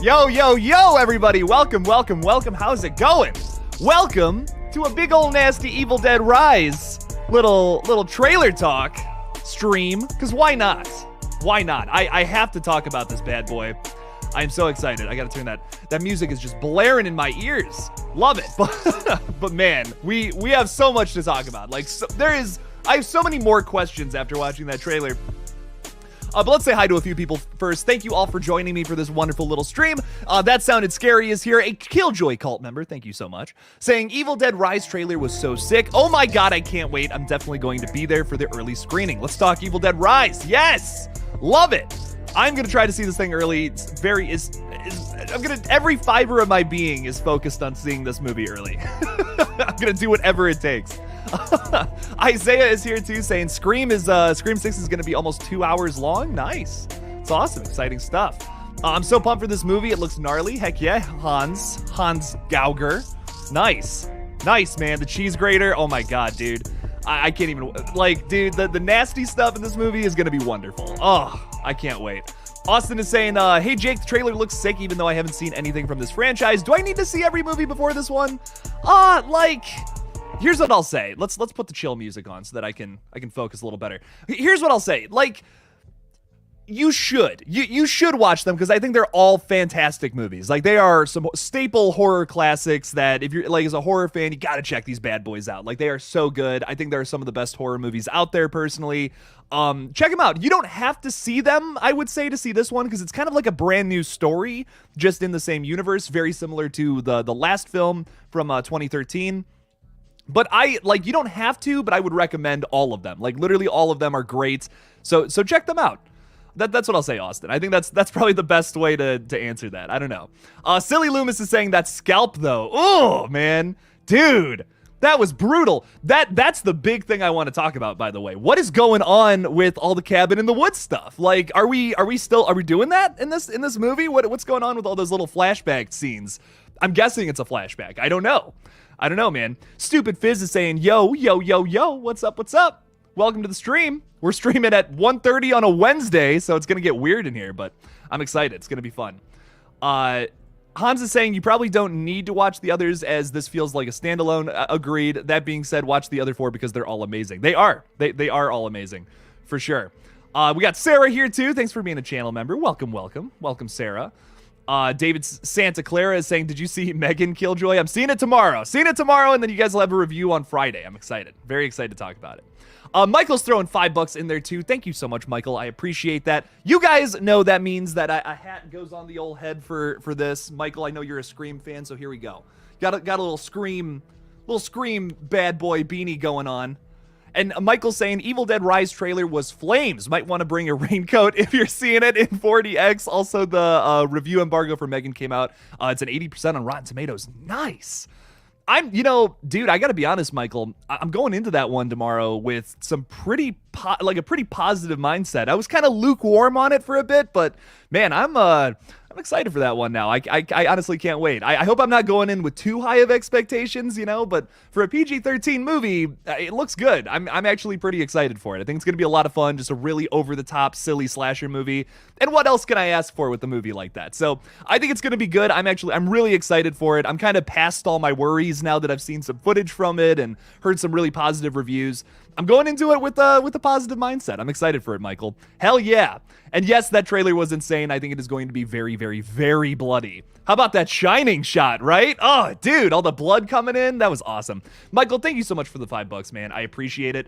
Yo, yo, yo, everybody. Welcome. How's it going? Welcome to a big old nasty Evil Dead Rise little trailer talk stream, because why not? I have to talk about this bad boy. I am so excited. I gotta turn that music is just blaring in my ears. Love it. But man, we have so much to talk about. I have so many more questions after watching that trailer. But let's say hi to a few people first. Thank you all for joining me for this wonderful little stream. That Sounded Scary is here, a KillJoy cult member. Thank you so much. Saying Evil Dead Rise trailer was so sick. Oh my god, I can't wait. I'm definitely going to be there for the early screening. Let's talk Evil Dead Rise. Yes, love it. I'm gonna try to see this thing early. Every fiber of my being is focused on seeing this movie early. I'm gonna do whatever it takes. Isaiah is here too, saying Scream 6 is gonna be almost 2 hours long. Nice. It's awesome. Exciting stuff. I'm so pumped for this movie. It looks gnarly. Heck yeah. Hans Gauger. Nice, man. The cheese grater. Oh my god, dude. I can't even, dude, the nasty stuff in this movie is gonna be wonderful. Oh, I can't wait. Austin is saying, hey Jake, the trailer looks sick even though I haven't seen anything from this franchise. Do I need to see every movie before this one? Here's what I'll say. Let's put the chill music on so that I can focus a little better. Here's what I'll say. You should watch them because I think they're all fantastic movies. They are some staple horror classics that if you're as a horror fan, you gotta check these bad boys out. They are so good. I think they're some of the best horror movies out there personally. Check them out. You don't have to see them, I would say, to see this one because it's kind of like a brand new story just in the same universe, very similar to the last film from 2013. But you don't have to, but I would recommend all of them. Literally all of them are great. So check them out. That's what I'll say, Austin. I think that's probably the best way to answer that. I don't know. Silly Loomis is saying that scalp though. Oh man, dude, that was brutal. That's the big thing I want to talk about, by the way. What is going on with all the cabin in the woods stuff? Are we doing that in this movie? What's going on with all those little flashback scenes? I'm guessing it's a flashback. I don't know, man. Stupid Fizz is saying, yo, what's up? Welcome to the stream. We're streaming at 1:30 on a Wednesday, so it's going to get weird in here, but I'm excited. It's going to be fun. Hans is saying you probably don't need to watch the others as this feels like a standalone. Agreed. That being said, watch the other 4 because they're all amazing. They are. They are all amazing, for sure. We got Sarah here, too. Thanks for being a channel member. Welcome, Sarah. David Santa Clara is saying, did you see Megan KillJoy? I'm seeing it tomorrow. And then you guys will have a review on Friday. I'm excited. Very excited to talk about it. Michael's throwing $5 in there too. Thank you so much, Michael. I appreciate that. You guys know that means that a hat goes on the old head for this. Michael, I know you're a Scream fan, so here we go. Got a little Scream bad boy beanie going on. And Michael's saying Evil Dead Rise trailer was flames. Might want to bring a raincoat if you're seeing it in 40x. Also, the review embargo for Megan came out. It's an 80% on Rotten Tomatoes. Nice. Dude, I gotta be honest, Michael. I'm going into that one tomorrow with some a pretty positive mindset. I was kind of lukewarm on it for a bit, but man, I'm excited for that one now. I honestly can't wait. I hope I'm not going in with too high of expectations, but for a PG-13 movie, it looks good. I'm actually pretty excited for it. I think it's gonna be a lot of fun, just a really over-the-top, silly slasher movie. And what else can I ask for with a movie like that? So I think it's gonna be good. I'm really excited for it. I'm kind of past all my worries now that I've seen some footage from it and heard some really positive reviews. I'm going into it with a positive mindset. I'm excited for it, Michael. Hell yeah. And yes, that trailer was insane. I think it is going to be very, very, very bloody. How about that Shining shot, right? Oh, dude, all the blood coming in. That was awesome. Michael, thank you so much for the $5, man. I appreciate it.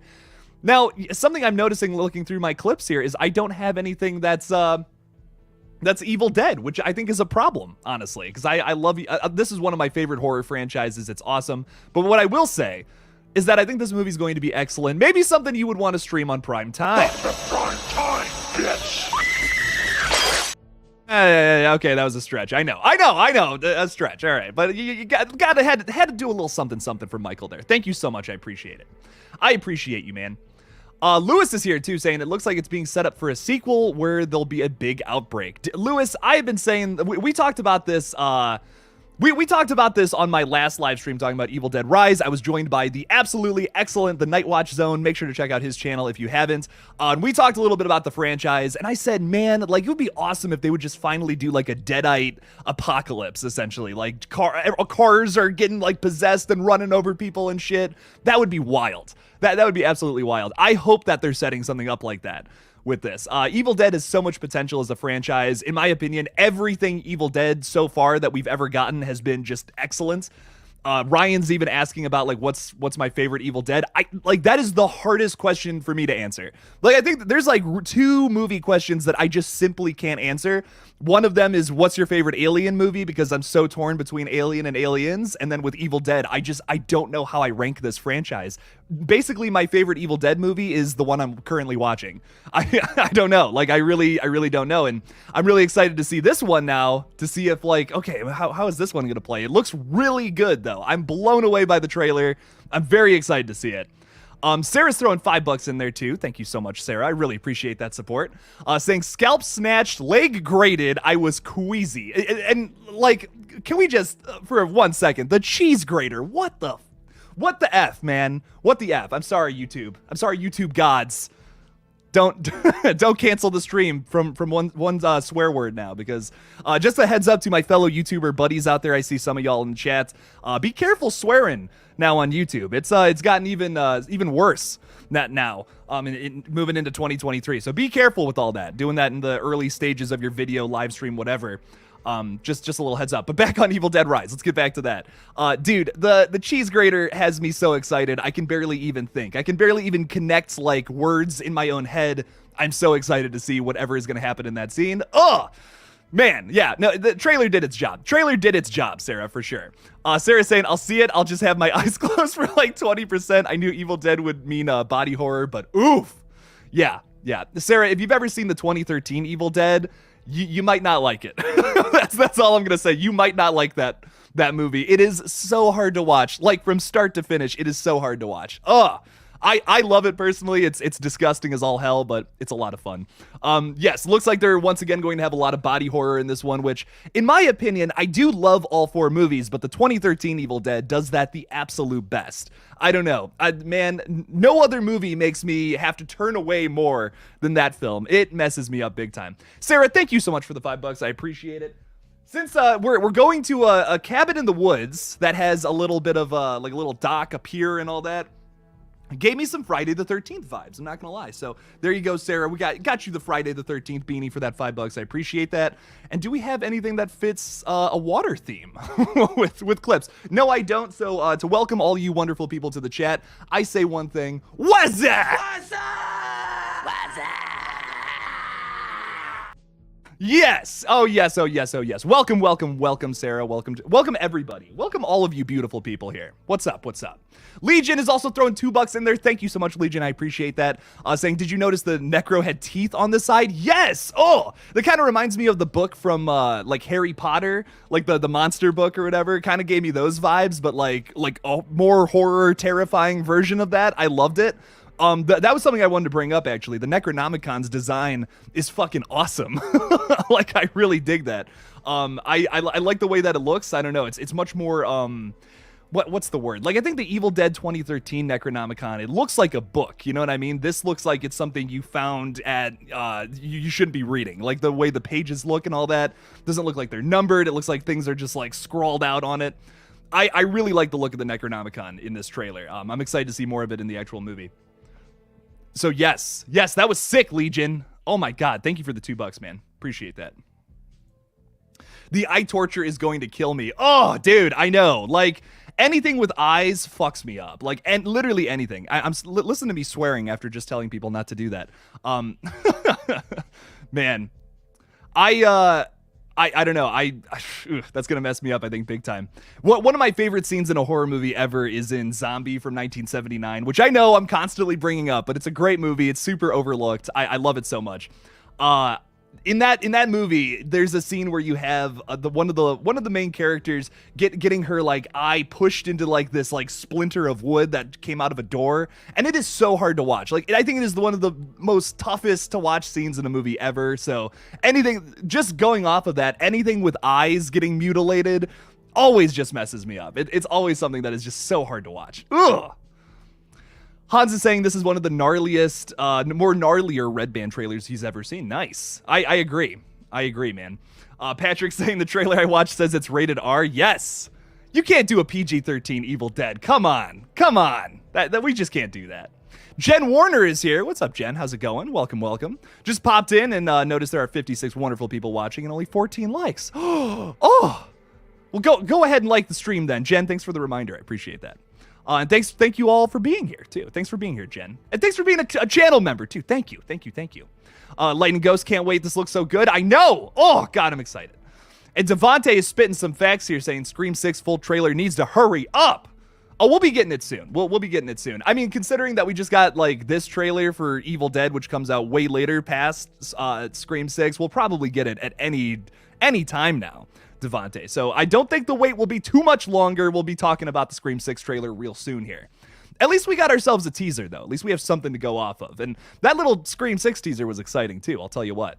Now, something I'm noticing looking through my clips here is I don't have anything that's Evil Dead, which I think is a problem, honestly, because I love this is one of my favorite horror franchises. It's awesome. But what I will say is that I think this movie's going to be excellent. Maybe something you would want to stream on prime time. Prime time, bitch. Okay, that was a stretch. I know, a stretch. All right, but you had to do a little something for Michael there. Thank you so much. I appreciate it. I appreciate you, man. Lewis is here too, saying it looks like it's being set up for a sequel where there'll be a big outbreak. Lewis, I've been saying we talked about this. We talked about this on my last live stream talking about Evil Dead Rise. I was joined by the absolutely excellent The Night Watch Zone. Make sure to check out his channel if you haven't. And we talked a little bit about the franchise, and I said, man, like, it would be awesome if they would just finally do like a Deadite apocalypse, essentially. Like cars are getting like possessed and running over people and shit. That would be wild. That would be absolutely wild. I hope that they're setting something up like that with this. Evil Dead has so much potential as a franchise. In my opinion, everything Evil Dead so far that we've ever gotten has been just excellent. Ryan's even asking about like what's my favorite Evil Dead. That is the hardest question for me to answer. Like, I think that there's like 2 movie questions that I just simply can't answer. One of them is, what's your favorite Alien movie? Because I'm so torn between Alien and Aliens. And then with Evil Dead, I don't know how I rank this franchise. Basically, my favorite Evil Dead movie is the one I'm currently watching. I don't know. Like, I really don't know. And I'm really excited to see this one now, to see if like, okay, how is this one going to play? It looks really good though. I'm blown away by the trailer. I'm very excited to see it. Sarah's throwing $5 in there too. Thank you so much, Sarah. I really appreciate that support. Saying scalp snatched, leg grated. I was queasy. And like, can we just for 1 second, the cheese grater? What the F, man? What the F? I'm sorry, YouTube. I'm sorry, YouTube gods. Don't cancel the stream from one swear word now, because just a heads up to my fellow YouTuber buddies out there. I see some of y'all in the chat. Be careful swearing now on YouTube. It's gotten even worse now. Moving into 2023. So be careful with all that. Doing that in the early stages of your video, live stream, whatever. Just a little heads up. But back on Evil Dead Rise, let's get back to that. Dude, the cheese grater has me so excited. I can barely even think. I can barely even connect like words in my own head. I'm so excited to see whatever is going to happen in that scene. Oh, man. Yeah, no, the trailer did its job. Trailer did its job, Sarah, for sure. Sarah's saying, I'll see it. I'll just have my eyes closed for like 20%. I knew Evil Dead would mean body horror, but oof. Yeah. Sarah, if you've ever seen the 2013 Evil Dead, you might not like it. That's all I'm gonna say. You might not like that movie. It is so hard to watch. Like, from start to finish, it is so hard to watch. I love it personally. It's disgusting as all hell, but it's a lot of fun. Yes, looks like they're once again going to have a lot of body horror in this one, which, in my opinion, I do love all 4 movies, but the 2013 Evil Dead does that the absolute best. I don't know. Man, no other movie makes me have to turn away more than that film. It messes me up big time. Sarah, thank you so much for the $5. I appreciate it. Since we're going to a cabin in the woods that has a little bit of like a little dock up here and all that, it gave me some Friday the 13th vibes. I'm not gonna lie. So there you go, Sarah. We got you the Friday the 13th beanie for that $5. I appreciate that. And do we have anything that fits a water theme with clips? No, I don't. So to welcome all you wonderful people to the chat, I say one thing: what's that? What's up? What's up? Yes. Oh yes. Welcome, Sarah. Welcome everybody. Welcome all of you beautiful people here. What's up? Legion is also throwing $2 in there. Thank you so much, Legion. I appreciate that. Saying, did you notice the Necro had teeth on the side? Yes. Oh, that kind of reminds me of the book from like Harry Potter, like the monster book or whatever. It kind of gave me those vibes, but like a more horror, terrifying version of that. I loved it. That was something I wanted to bring up, actually. The Necronomicon's design is fucking awesome. Like, I really dig that. I like the way that it looks. I don't know. It's much more, what's the word? Like, I think the Evil Dead 2013 Necronomicon, it looks like a book. You know what I mean? This looks like it's something you found at, you shouldn't be reading. Like, the way the pages look and all that doesn't look like they're numbered. It looks like things are just, like, scrawled out on it. I really like the look of the Necronomicon in this trailer. I'm excited to see more of it in the actual movie. So yes, that was sick, Legion. Oh my God, thank you for the $2, man. Appreciate that. The eye torture is going to kill me. Oh, dude, I know. Like, anything with eyes fucks me up. Like, and literally anything. Listen to me swearing after just telling people not to do that. Man, I don't know. That's gonna mess me up, I think, big time. One of my favorite scenes in a horror movie ever is in Zombie from 1979, which I know I'm constantly bringing up, but it's a great movie. It's super overlooked. I love it so much. In that movie, there's a scene where you have one of the main characters getting her like eye pushed into like this like splinter of wood that came out of a door, and it is so hard to watch. Like, I think it is one of the most toughest to watch scenes in a movie ever. So anything just going off of that, anything with eyes getting mutilated, always just messes me up. It's always something that is just so hard to watch. Ugh. Hans is saying this is one of the gnarliest, more gnarlier Red Band trailers he's ever seen. Nice. I agree. I agree, man. Patrick's saying the trailer I watched says it's rated R. Yes. You can't do a PG-13 Evil Dead. Come on. Come on. That we just can't do that. Jen Warner is here. What's up, Jen? How's it going? Welcome, welcome. Just popped in and noticed there are 56 wonderful people watching and only 14 likes. Oh. Well, go ahead and like the stream then. Jen, thanks for the reminder. I appreciate that. And thank you all for being here, too. Thanks for being here, Jen. And thanks for being a channel member, too. Thank you. Lightning Ghost, can't wait. This looks so good. I know. Oh, God, I'm excited. And Devontae is spitting some facts here saying Scream 6 full trailer needs to hurry up. Oh, we'll be getting it soon. We'll be getting it soon. I mean, considering that we just got, like, this trailer for Evil Dead, which comes out way later past Scream 6, we'll probably get it at any time now, Devontae. So I don't think the wait will be too much longer. We'll be talking about the Scream 6 trailer real soon here. At least we got ourselves a teaser, though. At least we have something to go off of. And that little Scream 6 teaser was exciting, too. I'll tell you what.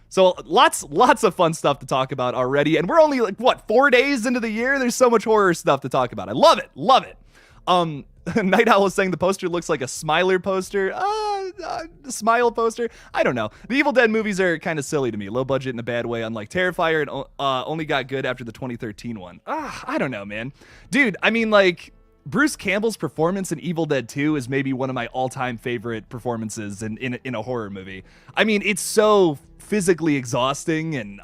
So lots of fun stuff to talk about already. And we're only, like, what, 4 days into the year? There's so much horror stuff to talk about. I love it. Love it. Night Owl is saying the poster looks like a Smiler poster. Smile poster. I don't know. The Evil Dead movies are kind of silly to me. Low budget in a bad way, unlike Terrifier, and only got good after the 2013 one. I don't know, man. Dude, I mean, like, Bruce Campbell's performance in Evil Dead 2 is maybe one of my all-time favorite performances in a horror movie. I mean, it's so physically exhausting and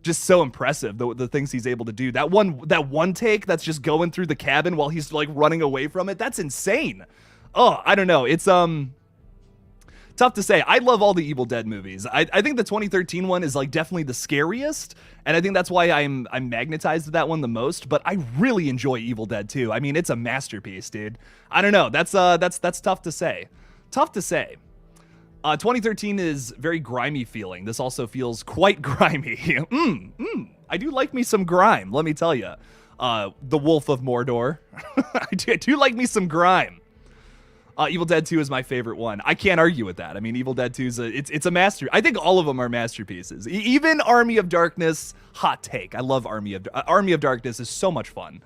just so impressive, the things he's able to do. That one take that's just going through the cabin while he's like running away from it, that's insane. Oh, I don't know. It's tough to say. I love all the Evil Dead movies. I think the 2013 one is like definitely the scariest, and I think that's why I'm magnetized to that one the most, but I really enjoy Evil Dead 2. I mean, it's a masterpiece, dude. I don't know. That's tough to say. 2013 is very grimy feeling. This also feels quite grimy. I do like me some grime, let me tell you. The Wolf of Mordor. I do like me some grime. Evil Dead 2 is my favorite one. I can't argue with that. I mean, Evil Dead 2 is it's a master. I think all of them are masterpieces. Even Army of Darkness, hot take. I love Army of Darkness is so much fun.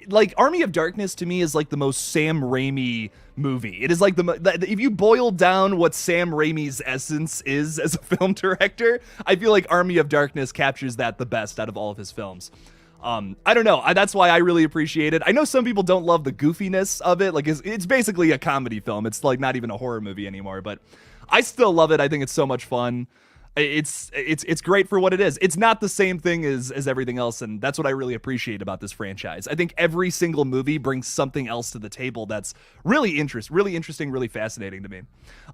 Like, Army of Darkness to me is like the most Sam Raimi movie. It is like if you boil down what Sam Raimi's essence is as a film director, I feel like Army of Darkness captures that the best out of all of his films. I don't know. That's why I really appreciate it. I know some people don't love the goofiness of it. Like, it's basically a comedy film. It's like not even a horror movie anymore, but I still love it. I think it's so much fun. It's great for what it is. It's not the same thing as everything else, and that's what I really appreciate about this franchise. I think every single movie brings something else to the table that's really interesting, really fascinating to me.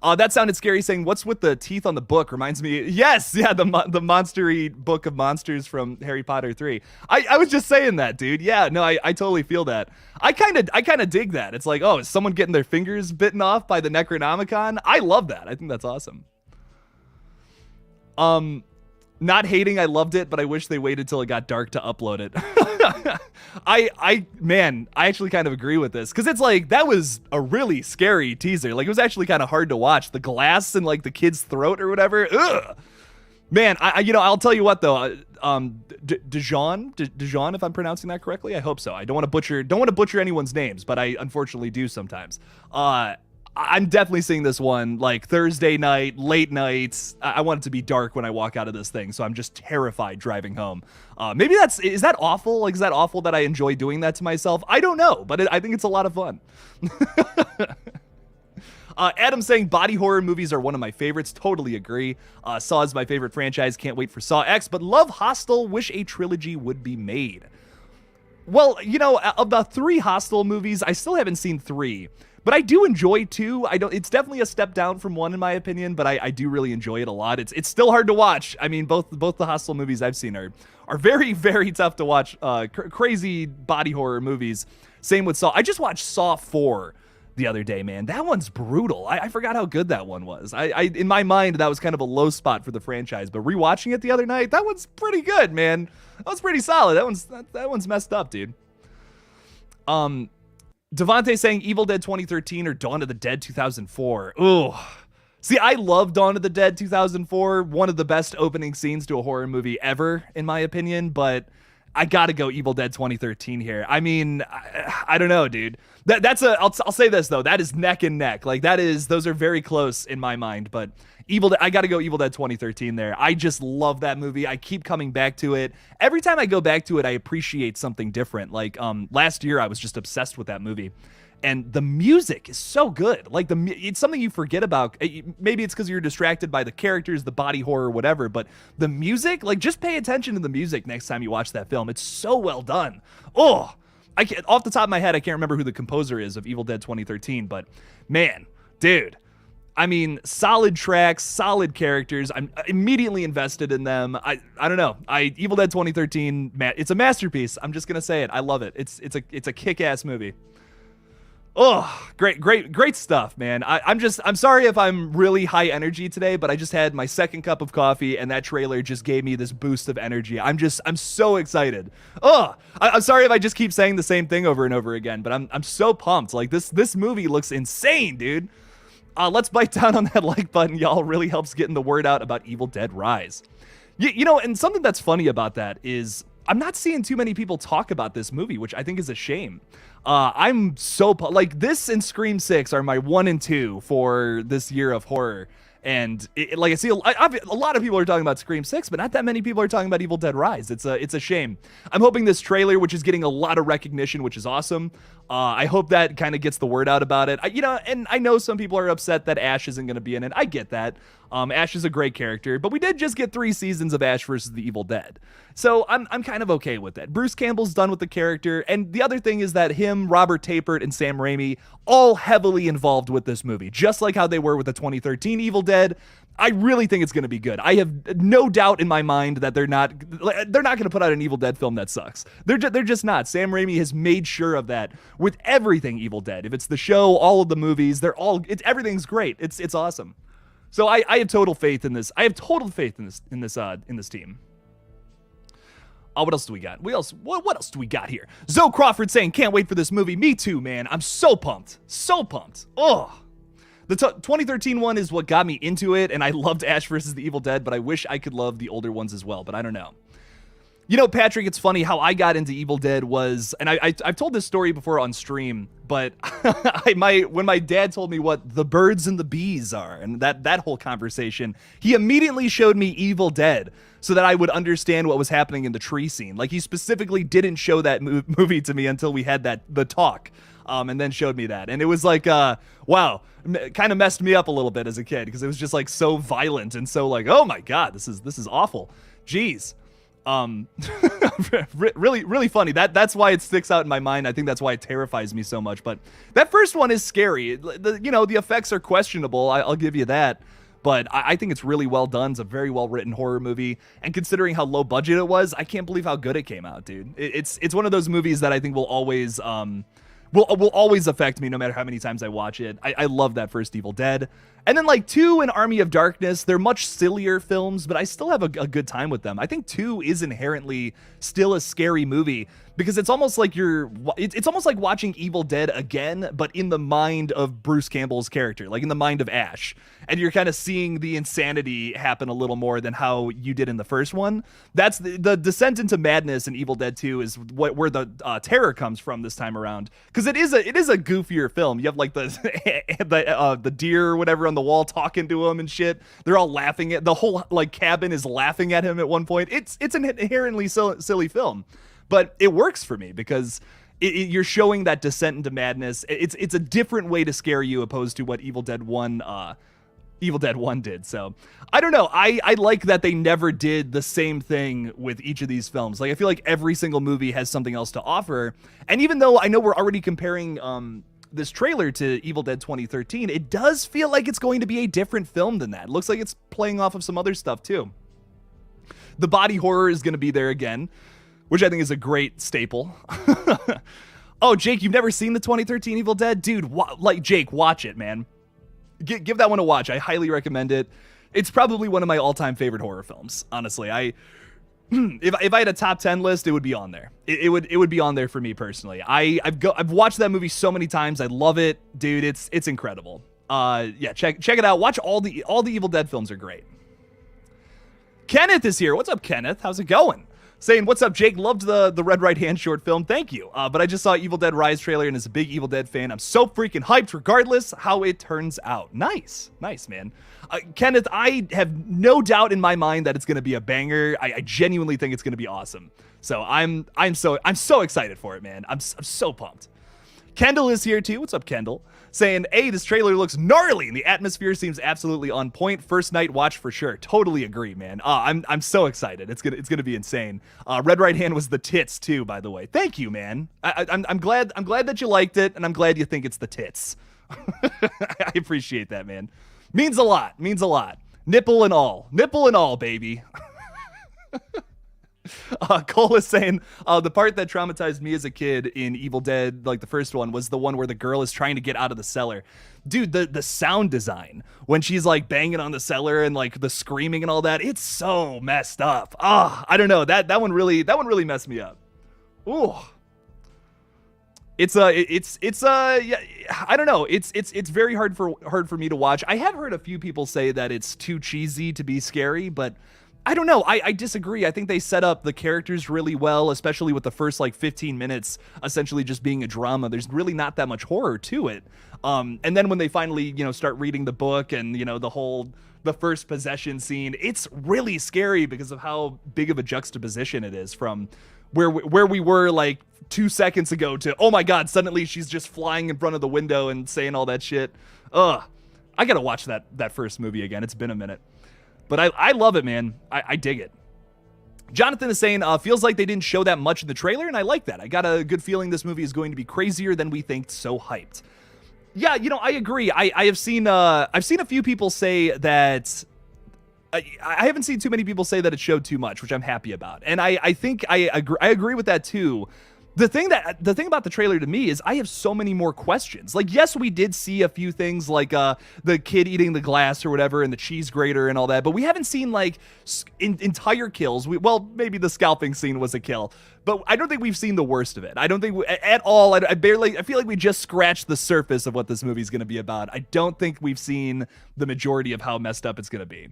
That sounded scary, saying, what's with the teeth on the book? Reminds me, yes, yeah, the monstery book of monsters from Harry Potter 3. I was just saying that, dude. Yeah, no, I totally feel that. I kind of dig that. It's like, oh, is someone getting their fingers bitten off by the Necronomicon? I love that. I think that's awesome. Not hating, I loved it, but I wish they waited till it got dark to upload it. Man, I actually kind of agree with this, because it's like, that was a really scary teaser. Like, it was actually kind of hard to watch. The glass in like the kid's throat or whatever. Ugh. Man, I'll tell you what though. Dijon, if I'm pronouncing that correctly, I hope so. I don't want to butcher anyone's names, but I unfortunately do sometimes. I'm definitely seeing this one like Thursday night, late nights. I want it to be dark when I walk out of this thing, so I'm just terrified driving home. Maybe is that awful? Like, is that awful that I enjoy doing that to myself? I don't know, but I think it's a lot of fun. Adam saying body horror movies are one of my favorites. Totally agree. Saw is my favorite franchise. Can't wait for Saw X, but love Hostel. Wish a trilogy would be made. Well, of the 3 Hostel movies, I still haven't seen 3. But I do enjoy 2. It's definitely a step down from 1 in my opinion, but I do really enjoy it a lot. It's still hard to watch. I mean, both the Hostel movies I've seen are very, very tough to watch. Crazy body horror movies. Same with Saw. I just watched Saw 4 the other day, man. That one's brutal. I forgot how good that one was. In my mind, that was kind of a low spot for the franchise, but rewatching it the other night, that one's pretty good, man. That was pretty solid. That one's messed up, dude. Devontae saying Evil Dead 2013 or Dawn of the Dead 2004. Ooh. See, I love Dawn of the Dead 2004. One of the best opening scenes to a horror movie ever, in my opinion. But I gotta go Evil Dead 2013 here. I mean, I don't know, dude. I'll say this though, that is neck and neck. Like those are very close in my mind, but I gotta go Evil Dead 2013 there. I just love that movie. I keep coming back to it. Every time I go back to it, I appreciate something different. Like last year, I was just obsessed with that movie. And the music is so good. Like it's something you forget about. Maybe it's because you're distracted by the characters, the body horror, whatever. But the music, like just pay attention to the music next time you watch that film. It's so well done. Oh, off the top of my head, I can't remember who the composer is of Evil Dead 2013. But man, dude, I mean, solid tracks, solid characters. I'm immediately invested in them. I don't know. Evil Dead 2013, it's a masterpiece. I'm just gonna say it. I love it. It's a kick-ass movie. Oh, great stuff, man. I'm sorry if I'm really high energy today, but I just had my second cup of coffee and that trailer just gave me this boost of energy. I'm so excited. Oh, I'm sorry if I just keep saying the same thing over and over again, but I'm so pumped. Like this movie looks insane, dude. Let's bite down on that like button, y'all. Really helps getting the word out about Evil Dead Rise. You know, and something that's funny about that is I'm not seeing too many people talk about this movie, which I think is a shame. I'm so like this and Scream 6 are my 1 and 2 for this year of horror. And like I see a lot of people are talking about Scream 6, but not that many people are talking about Evil Dead Rise. It's a shame. I'm hoping this trailer, which is getting a lot of recognition, which is awesome. I hope that kind of gets the word out about it. And I know some people are upset that Ash isn't going to be in it. I get that. Ash is a great character, but we did just get 3 seasons of Ash versus the Evil Dead. So I'm kind of okay with that. Bruce Campbell's done with the character. And the other thing is that him, Robert Tapert, and Sam Raimi all heavily involved with this movie, just like how they were with the 2013 Evil Dead. I really think it's going to be good. I have no doubt in my mind that they're not going to put out an Evil Dead film that sucks. They're just not. Sam Raimi has made sure of that with everything Evil Dead. If it's the show, all of the movies, everything's great. It's awesome. So I have total faith in this. I have total faith in this team. What else do we got? What else do we got here? Zoe Crawford saying, can't wait for this movie. Me too, man. I'm so pumped. So pumped. Oh. The 2013 one is what got me into it, and I loved Ash vs. the Evil Dead, but I wish I could love the older ones as well, but I don't know. You know, Patrick, it's funny how I got into Evil Dead was, and I've told this story before on stream, but when my dad told me what the birds and the bees are, and that whole conversation, he immediately showed me Evil Dead so that I would understand what was happening in the tree scene. Like, he specifically didn't show that movie to me until we had the talk, and then showed me that. And it was like, wow, kind of messed me up a little bit as a kid, because it was just like so violent and so like, oh my God, this is awful. Jeez. Really funny. That's why it sticks out in my mind. I think that's why it terrifies me so much. But that first one is scary. The effects are questionable. I'll give you that. But I think it's really well done. It's a very well written horror movie. And considering how low budget it was, I can't believe how good it came out, dude. It's one of those movies that I think will always will always affect me no matter how many times I watch it. I love that first Evil Dead. And then like 2 and Army of Darkness, they're much sillier films, but I still have a good time with them. I think 2 is inherently still a scary movie because it's almost like it's almost like watching Evil Dead again, but in the mind of Bruce Campbell's character, like in the mind of Ash. And you're kind of seeing the insanity happen a little more than how you did in the first one. That's the descent into madness in Evil Dead 2 is where the terror comes from this time around. Because it is a goofier film. You have like the deer or whatever on the wall talking to him and shit. They're all laughing at the whole like cabin is laughing at him at one point. It's an inherently silly film, but it works for me because you're showing that descent into madness. It's a different way to scare you opposed to what Evil Dead 1 did. So I don't know. I like that they never did the same thing with each of these films. Like I feel like every single movie has something else to offer. And even though I know we're already comparing this trailer to Evil Dead 2013, it does feel like it's going to be a different film than that. It looks like it's playing off of some other stuff too. The body horror is going to be there again, which I think is a great staple. Oh, Jake, you've never seen the 2013 Evil Dead? Dude, Jake, watch it, man. Give that one a watch. I highly recommend it. It's probably one of my all-time favorite horror films, honestly. If I had a top 10 list, it would be on there. It would be on there for me personally. I've watched that movie so many times. I love it, dude. It's incredible. Yeah, check it out. Watch all the Evil Dead films are great. Kenneth is here. What's up, Kenneth? How's it going? saying, what's up, Jake? Loved the Red Right Hand short film. Thank you. But I just saw Evil Dead Rise trailer and is a big Evil Dead fan. I'm so freaking hyped regardless how it turns out. Nice, man. Kenneth, I have no doubt in my mind that it's going to be a banger. I genuinely think it's going to be awesome. So I'm so excited for it, man. I'm so pumped. Kendall is here too. What's up, Kendall? Saying, hey, this trailer looks gnarly and the atmosphere seems absolutely on point. First night watch for sure. Totally agree, man. I'm so excited. It's gonna be insane. Red Right Hand was the tits too, by the way. Thank you, man. I'm glad that you liked it, and I'm glad you think it's the tits. I appreciate that, man. Means a lot. Nipple and all, baby. Cole is saying, the part that traumatized me as a kid in Evil Dead, like the first one, was the one where the girl is trying to get out of the cellar. Dude, the sound design, when she's like banging on the cellar and like the screaming and all that, it's so messed up. I don't know. That one really messed me up. Ooh. Yeah, I don't know. It's very hard for me to watch. I have heard a few people say that it's too cheesy to be scary, but I don't know. I disagree. I think they set up the characters really well, especially with the first like 15 minutes essentially just being a drama. There's really not that much horror to it. And then when they finally, start reading the book and, the first possession scene, it's really scary because of how big of a juxtaposition it is from where we were like 2 seconds ago to, oh my God, suddenly she's just flying in front of the window and saying all that shit. I got to watch that first movie again. It's been a minute. But I love it, man. I dig it. Jonathan is saying, feels like they didn't show that much in the trailer, and I like that. I got a good feeling this movie is going to be crazier than we think, so hyped. Yeah, I agree. I've seen a few people say that... I haven't seen too many people say that it showed too much, which I'm happy about. And I think I agree with that too. The thing about the trailer to me is I have so many more questions. Like, yes, we did see a few things like the kid eating the glass or whatever and the cheese grater and all that, but we haven't seen like entire kills. Well, maybe the scalping scene was a kill, but I don't think we've seen the worst of it. I don't think at all. I feel like we just scratched the surface of what this movie is going to be about. I don't think we've seen the majority of how messed up it's going to be.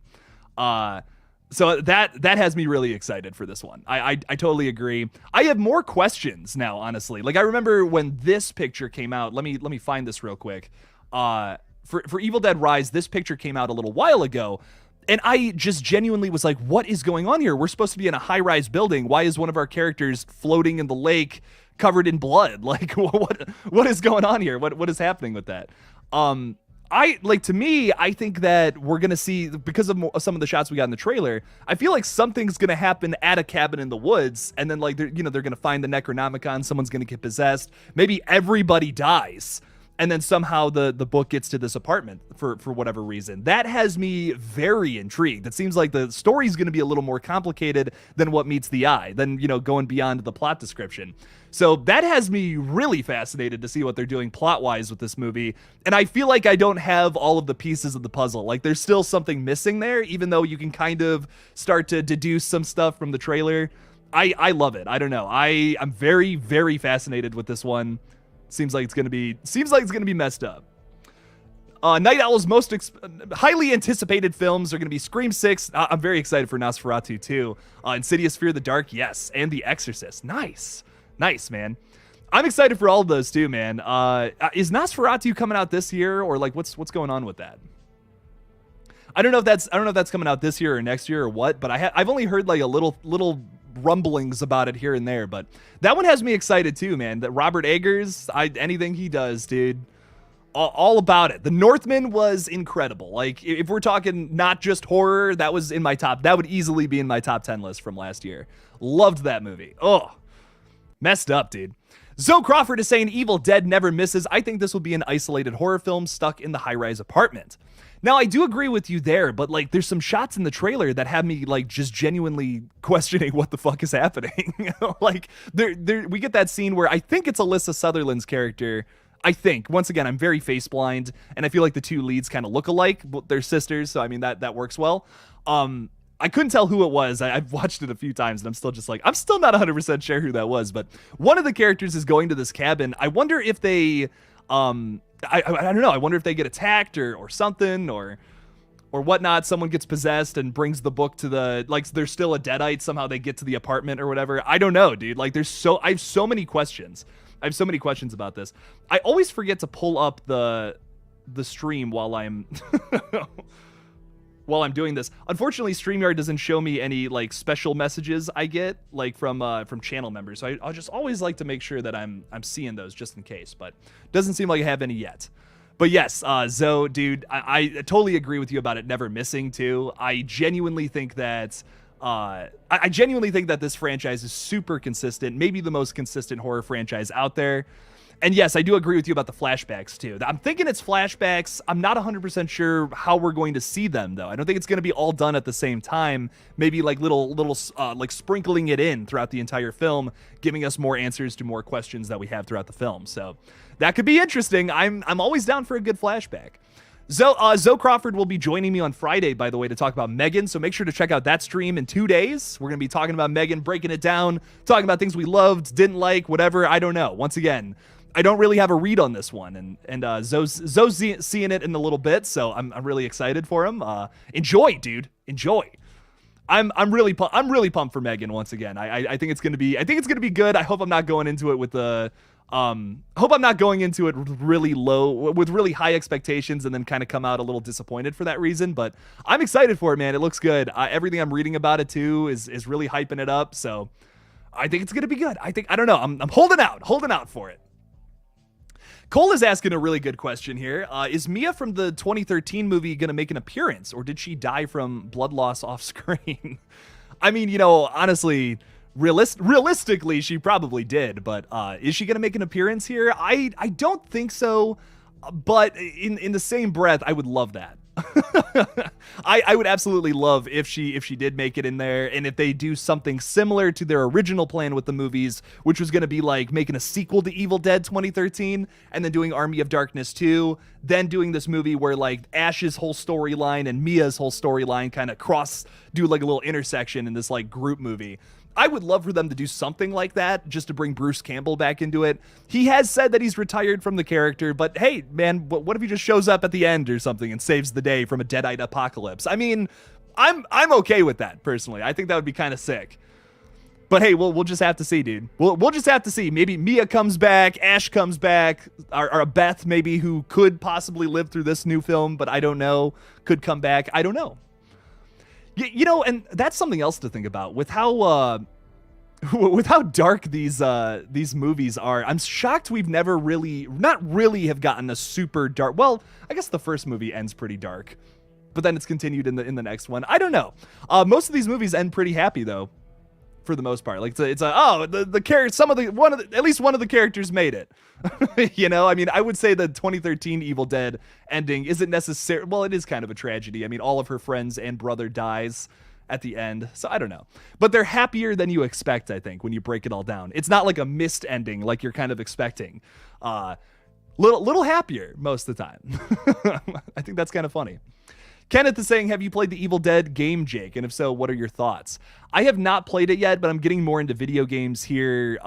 So that has me really excited for this one. I totally agree. I have more questions now, honestly. Like, I remember when this picture came out. Let me find this real quick. For Evil Dead Rise, this picture came out a little while ago, and I just genuinely was like, what is going on here? We're supposed to be in a high-rise building. Why is one of our characters floating in the lake covered in blood? Like, what is going on here? What is happening with that? To me, I think that we're going to see, because of some of the shots we got in the trailer, I feel like something's going to happen at a cabin in the woods, and then like they're going to find the Necronomicon, someone's going to get possessed, maybe everybody dies, and then somehow the book gets to this apartment for whatever reason. That has me very intrigued. It seems like the story's going to be a little more complicated than what meets the eye, than, going beyond the plot description. So that has me really fascinated to see what they're doing plot-wise with this movie. And I feel like I don't have all of the pieces of the puzzle. Like, there's still something missing there, even though you can kind of start to deduce some stuff from the trailer. I love it. I don't know. I'm very, very fascinated with this one. Seems like it's gonna be messed up. Night Owl's most highly anticipated films are going to be Scream 6. I'm very excited for Nosferatu 2. Insidious Fear the Dark, yes. And The Exorcist. Nice, man. I'm excited for all of those too, man. Is Nosferatu coming out this year, or like what's going on with that? I don't know if that's coming out this year or next year or what, but I've only heard like a little rumblings about it here and there, but that one has me excited too, man. That Robert Eggers, anything he does, dude, all about it. The Northman was incredible. Like, if we're talking not just horror, that was in my top. That would easily be in my top 10 list from last year. Loved that movie. Oh, messed up, dude. Zoe Crawford is saying Evil Dead never misses. I think this will be an isolated horror film stuck in the high-rise apartment. Now, I do agree with you there, but like, there's some shots in the trailer that have me like just genuinely questioning what the fuck is happening. Like, we get that scene where I think it's Alyssa Sutherland's character. I think, once again, I'm very face blind, and I feel like the two leads kind of look alike, but they're sisters, so I mean that works well. I couldn't tell who it was. I've watched it a few times, and I'm still not 100% sure who that was, but one of the characters is going to this cabin. I wonder if they, I don't know, I wonder if they get attacked or something, or or whatnot. Someone gets possessed and brings the book to the, like, there's still a deadite. Somehow they get to the apartment or whatever. I don't know, dude. Like, I have so many questions. I have so many questions about this. I always forget to pull up the stream while I'm while I'm doing this. Unfortunately, StreamYard doesn't show me any like special messages I get like from channel members. So I just always like to make sure that I'm seeing those just in case, but doesn't seem like I have any yet. But yes, Zoe, dude, I totally agree with you about it never missing too. I genuinely think that I genuinely think that this franchise is super consistent, maybe the most consistent horror franchise out there. And yes, I do agree with you about the flashbacks too. I'm thinking it's flashbacks. I'm not 100% sure how we're going to see them though. I don't think it's going to be all done at the same time. Maybe like little like sprinkling it in throughout the entire film, giving us more answers to more questions that we have throughout the film. So that could be interesting. I'm always down for a good flashback. Zoe Crawford will be joining me on Friday, by the way, to talk about Megan. So make sure to check out that stream in 2 days. We're going to be talking about Megan, breaking it down, talking about things we loved, didn't like, whatever. I don't know. Once again, I don't really have a read on this one, and Zoe's seeing it in a little bit, so I'm really excited for him. Enjoy, dude, enjoy. I'm really pumped for Megan once again. I think it's gonna be good. I hope I'm not going into it with really low, with really high expectations, and then kind of come out a little disappointed for that reason. But I'm excited for it, man. It looks good. Everything I'm reading about it too is really hyping it up. So I think it's gonna be good. I don't know. I'm holding out for it. Cole is asking a really good question here. Is Mia from the 2013 movie going to make an appearance, or did she die from blood loss off screen? I mean, you know, honestly, realistically, she probably did, but is she going to make an appearance here? I don't think so, but in the same breath, I would love that. I would absolutely love if she did make it in there, and if they do something similar to their original plan with the movies, which was going to be like making a sequel to Evil Dead 2013 and then doing Army of Darkness 2, then doing this movie where like Ash's whole storyline and Mia's whole storyline kind of do like a little intersection in this like group movie. I would love for them to do something like that, just to bring Bruce Campbell back into it. He has said that he's retired from the character, but hey, man, what if he just shows up at the end or something and saves the day from a deadite apocalypse? I mean, I'm okay with that, personally. I think that would be kind of sick. But hey, we'll just have to see, dude. We'll just have to see. Maybe Mia comes back, Ash comes back, or Beth maybe, who could possibly live through this new film, but I don't know, could come back. I don't know. You know, and that's something else to think about with how dark these movies are. I'm shocked we've never not really have gotten a super dark. Well, I guess the first movie ends pretty dark, but then it's continued in the next one. I don't know. Most of these movies end pretty happy though, for the most part. Like at least one of the characters made it. You know, I mean, I would say the 2013 Evil Dead ending isn't necessary. Well, it is kind of a tragedy. I mean, all of her friends and brother dies at the end, so I don't know. But they're happier than you expect, I think, when you break it all down. It's not like a missed ending like you're kind of expecting. Little happier most of the time. I think that's kind of funny. Kenneth is saying, have you played the Evil Dead game, Jake? And if so, what are your thoughts? I have not played it yet, but I'm getting more into video games here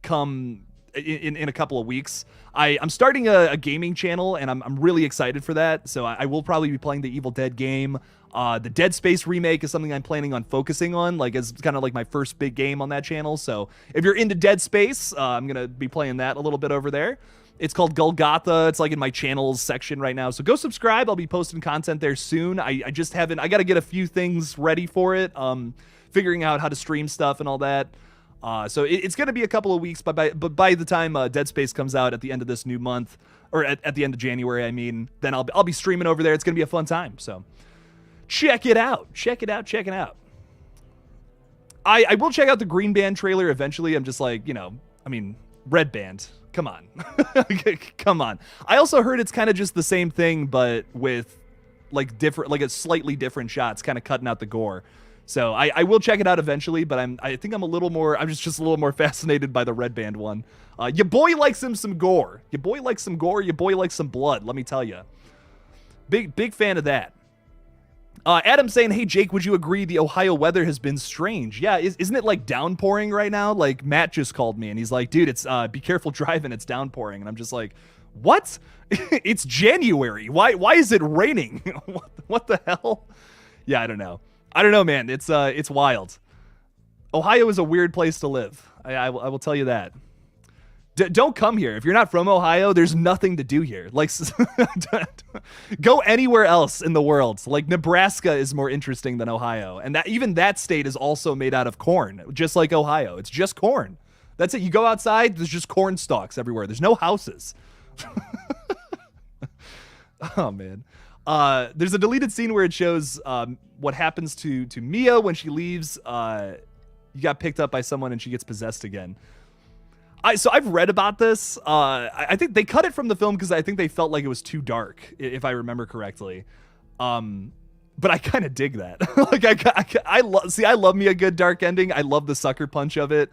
come in a couple of weeks. I'm starting a gaming channel, and I'm really excited for that. So I will probably be playing the Evil Dead game. The Dead Space remake is something I'm planning on focusing on, like as kind of like my first big game on that channel. So if you're into Dead Space, I'm going to be playing that a little bit over there. It's called GullGotha. It's like in my channels section right now. So go subscribe. I'll be posting content there soon. I just haven't, I got to get a few things ready for it. Figuring out how to stream stuff and all that. So it's going to be a couple of weeks, but by the time Dead Space comes out at the end of this new month, or at the end of January, I mean, then I'll be streaming over there. It's going to be a fun time. So check it out. Check it out. I will check out the Green Band trailer eventually. I'm just like, you know, I mean, Red Band. Come on. Come on. I also heard it's kind of just the same thing, but with like a slightly different shots, kind of cutting out the gore. So I will check it out eventually, but I think I'm just a little more fascinated by the Red Band one. Your boy likes some gore. Your boy likes some gore. Your boy likes some blood. Let me tell you. Big fan of that. Adam saying, hey, Jake, would you agree the Ohio weather has been strange? Yeah, isn't it like downpouring right now? Like Matt just called me and he's like, dude, it's be careful driving. It's downpouring. And I'm just like, What? It's January. Why is it raining? What the hell? Yeah, I don't know, man. It's wild. Ohio is a weird place to live. I will tell you that. Don't come here. If you're not from Ohio, there's nothing to do here. Like, go anywhere else in the world. Like, Nebraska is more interesting than Ohio. And even that state is also made out of corn, just like Ohio. It's just corn. That's it. You go outside, there's just corn stalks everywhere. There's no houses. Oh, man. There's a deleted scene where it shows what happens to Mia when she leaves. You got picked up by someone and she gets possessed again. So I've read about this. I think they cut it from the film because I think they felt like it was too dark, if I remember correctly. But I kind of dig that. Like I love me a good dark ending. I love the sucker punch of it.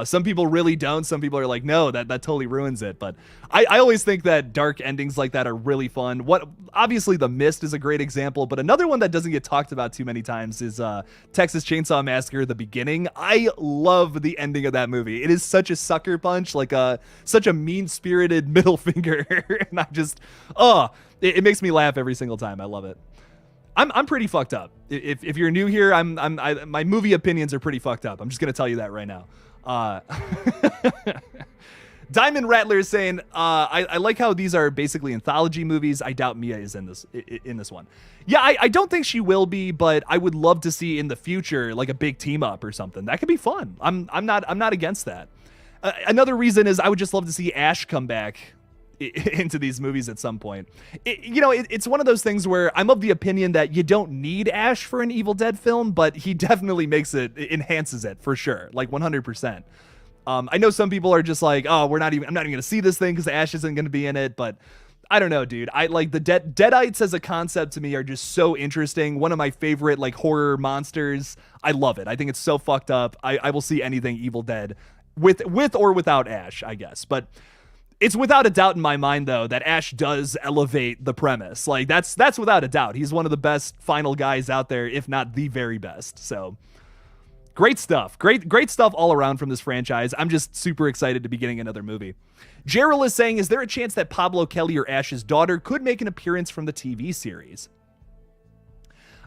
Some people really don't. Some people are like, no, that totally ruins it. But I always think that dark endings like that are really fun. Obviously, The Mist is a great example, but another one that doesn't get talked about too many times is Texas Chainsaw Massacre: The Beginning. I love the ending of that movie. It is such a sucker punch, like such a mean-spirited middle finger, and it makes me laugh every single time. I love it. I'm pretty fucked up. If you're new here, my movie opinions are pretty fucked up. I'm just gonna tell you that right now. Diamond Rattler is saying, I like how these are basically anthology movies. I doubt Mia is in this one. Yeah, I don't think she will be, but I would love to see in the future like a big team up or something. That could be fun. I'm not against that. Another reason is I would just love to see Ash come back into these movies at some point. It's one of those things where I'm of the opinion that you don't need Ash for an Evil Dead film, but he definitely enhances it for sure, like 100%. I know some people are just like, oh, I'm not even going to see this thing because Ash isn't going to be in it, but I don't know, dude. I like the Deadites as a concept to me are just so interesting. One of my favorite like horror monsters. I love it. I think it's so fucked up. I will see anything Evil Dead with or without Ash, I guess, but it's without a doubt in my mind, though, that Ash does elevate the premise. Like, that's without a doubt. He's one of the best final guys out there, if not the very best. So, great stuff. Great stuff all around from this franchise. I'm just super excited to be getting another movie. Gerald is saying, is there a chance that Pablo Kelly or Ash's daughter could make an appearance from the TV series?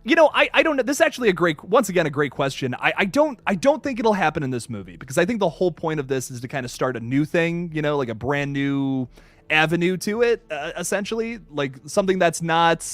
I don't know. This is actually a great question. I don't think it'll happen in this movie because I think the whole point of this is to kind of start a new thing, like a brand new avenue to it, essentially, like something that's not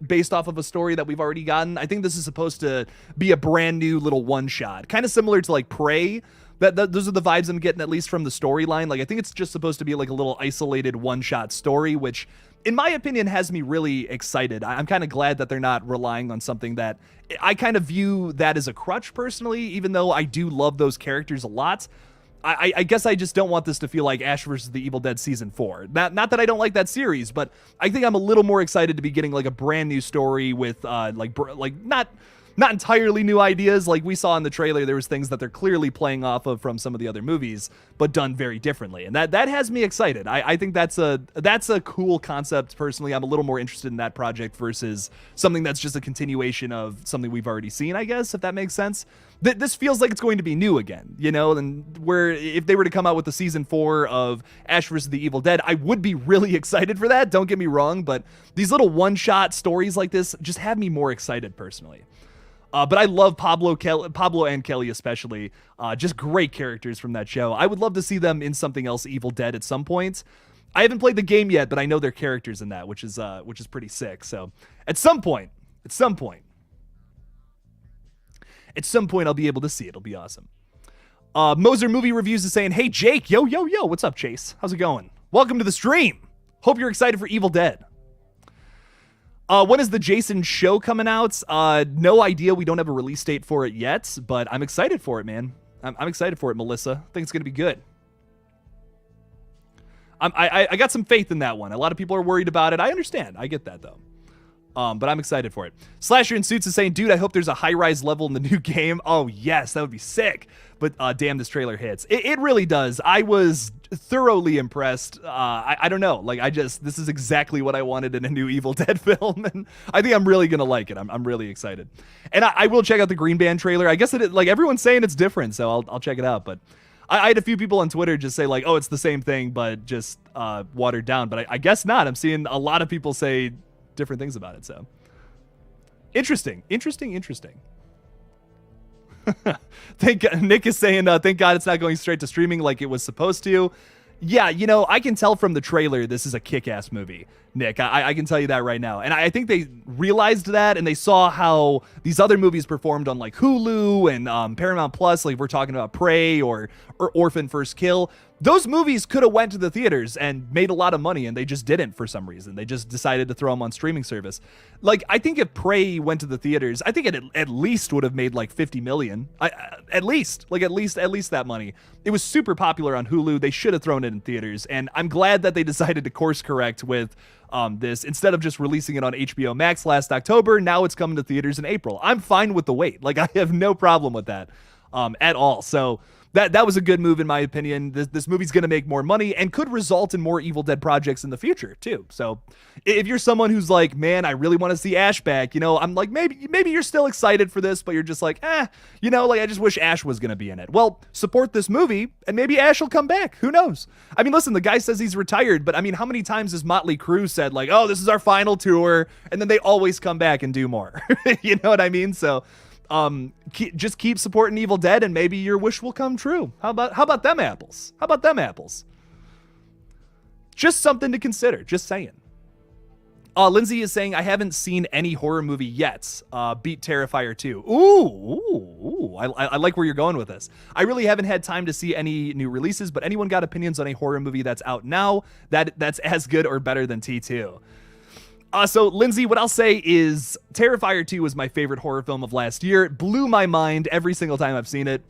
based off of a story that we've already gotten. I think this is supposed to be a brand new little one shot, kind of similar to like Prey. Those are the vibes I'm getting, at least from the storyline. Like, I think it's just supposed to be like a little isolated one shot story, which in my opinion has me really excited. I'm kind of glad that they're not relying on something that I kind of view that as a crutch personally, even though I do love those characters a lot. I guess I just don't want this to feel like Ash vs. the Evil Dead Season 4. Not that I don't like that series, but I think I'm a little more excited to be getting like a brand new story with not entirely new ideas. Like we saw in the trailer, there was things that they're clearly playing off of from some of the other movies, but done very differently. And that has me excited. I think that's a cool concept. Personally, I'm a little more interested in that project versus something that's just a continuation of something we've already seen, I guess, if that makes sense. This feels like it's going to be new again, and where if they were to come out with the Season 4 of Ash vs. the Evil Dead, I would be really excited for that. Don't get me wrong, but these little one-shot stories like this just have me more excited personally. But I love Pablo and Kelly especially. Just great characters from that show. I would love to see them in something else Evil Dead at some point. I haven't played the game yet, but I know their characters in that, which is pretty sick. So at some point, I'll be able to see it. It'll be awesome. Moser Movie Reviews is saying, hey, Jake, yo, what's up, Chase? How's it going? Welcome to the stream. Hope you're excited for Evil Dead. When is the Jason show coming out? No idea. We don't have a release date for it yet, but I'm excited for it, man. I'm excited for it, Melissa. I think it's going to be good. I got some faith in that one. A lot of people are worried about it. I understand. I get that, though. But I'm excited for it. Slasher in Suits is saying, dude, I hope there's a high-rise level in the new game. Oh, yes, that would be sick. But damn, this trailer hits. It really does. I was thoroughly impressed. I don't know. This is exactly what I wanted in a new Evil Dead film. And I think I'm really going to like it. I'm really excited. And I will check out the Green Band trailer. I guess everyone's saying it's different, so I'll check it out. But I had a few people on Twitter just say like, oh, it's the same thing, but just watered down. But I guess not. I'm seeing a lot of people say different things about it. So interesting. Nick is saying, thank God it's not going straight to streaming like it was supposed to. Yeah, you know, I can tell from the trailer this is a kick-ass movie, Nick. I can tell you that right now. And I think they realized that, and they saw how these other movies performed on like Hulu and Paramount Plus, like we're talking about Prey or Orphan First Kill. Those movies could have went to the theaters and made a lot of money, and they just didn't for some reason. They just decided to throw them on streaming service. Like, I think if Prey went to the theaters, I think it at least would have made like 50 million. At least that money. It was super popular on Hulu. They should have thrown it in theaters, and I'm glad that they decided to course correct with this. Instead of just releasing it on HBO Max last October, now it's coming to theaters in April. I'm fine with the wait. Like, I have no problem with that at all. So that was a good move in my opinion. This movie's going to make more money and could result in more Evil Dead projects in the future too. So if you're someone who's like, man, I really want to see Ash back, you know, I'm like, maybe you're still excited for this, but you're just like, you know, like I just wish Ash was going to be in it. Well, support this movie and maybe Ash will come back. Who knows? I mean, listen, the guy says he's retired, but I mean, how many times has Motley Crue said like, oh, this is our final tour, and then they always come back and do more. You know what I mean? So just keep supporting Evil Dead and maybe your wish will come true. How about them apples? Just something to consider. Just saying. Lindsay is saying, I haven't seen any horror movie yet. Beat Terrifier 2. Ooh. I like where you're going with this. I really haven't had time to see any new releases, but anyone got opinions on a horror movie that's out now that's as good or better than T2? So, Lindsay, what I'll say is Terrifier 2 was my favorite horror film of last year. It blew my mind every single time I've seen it.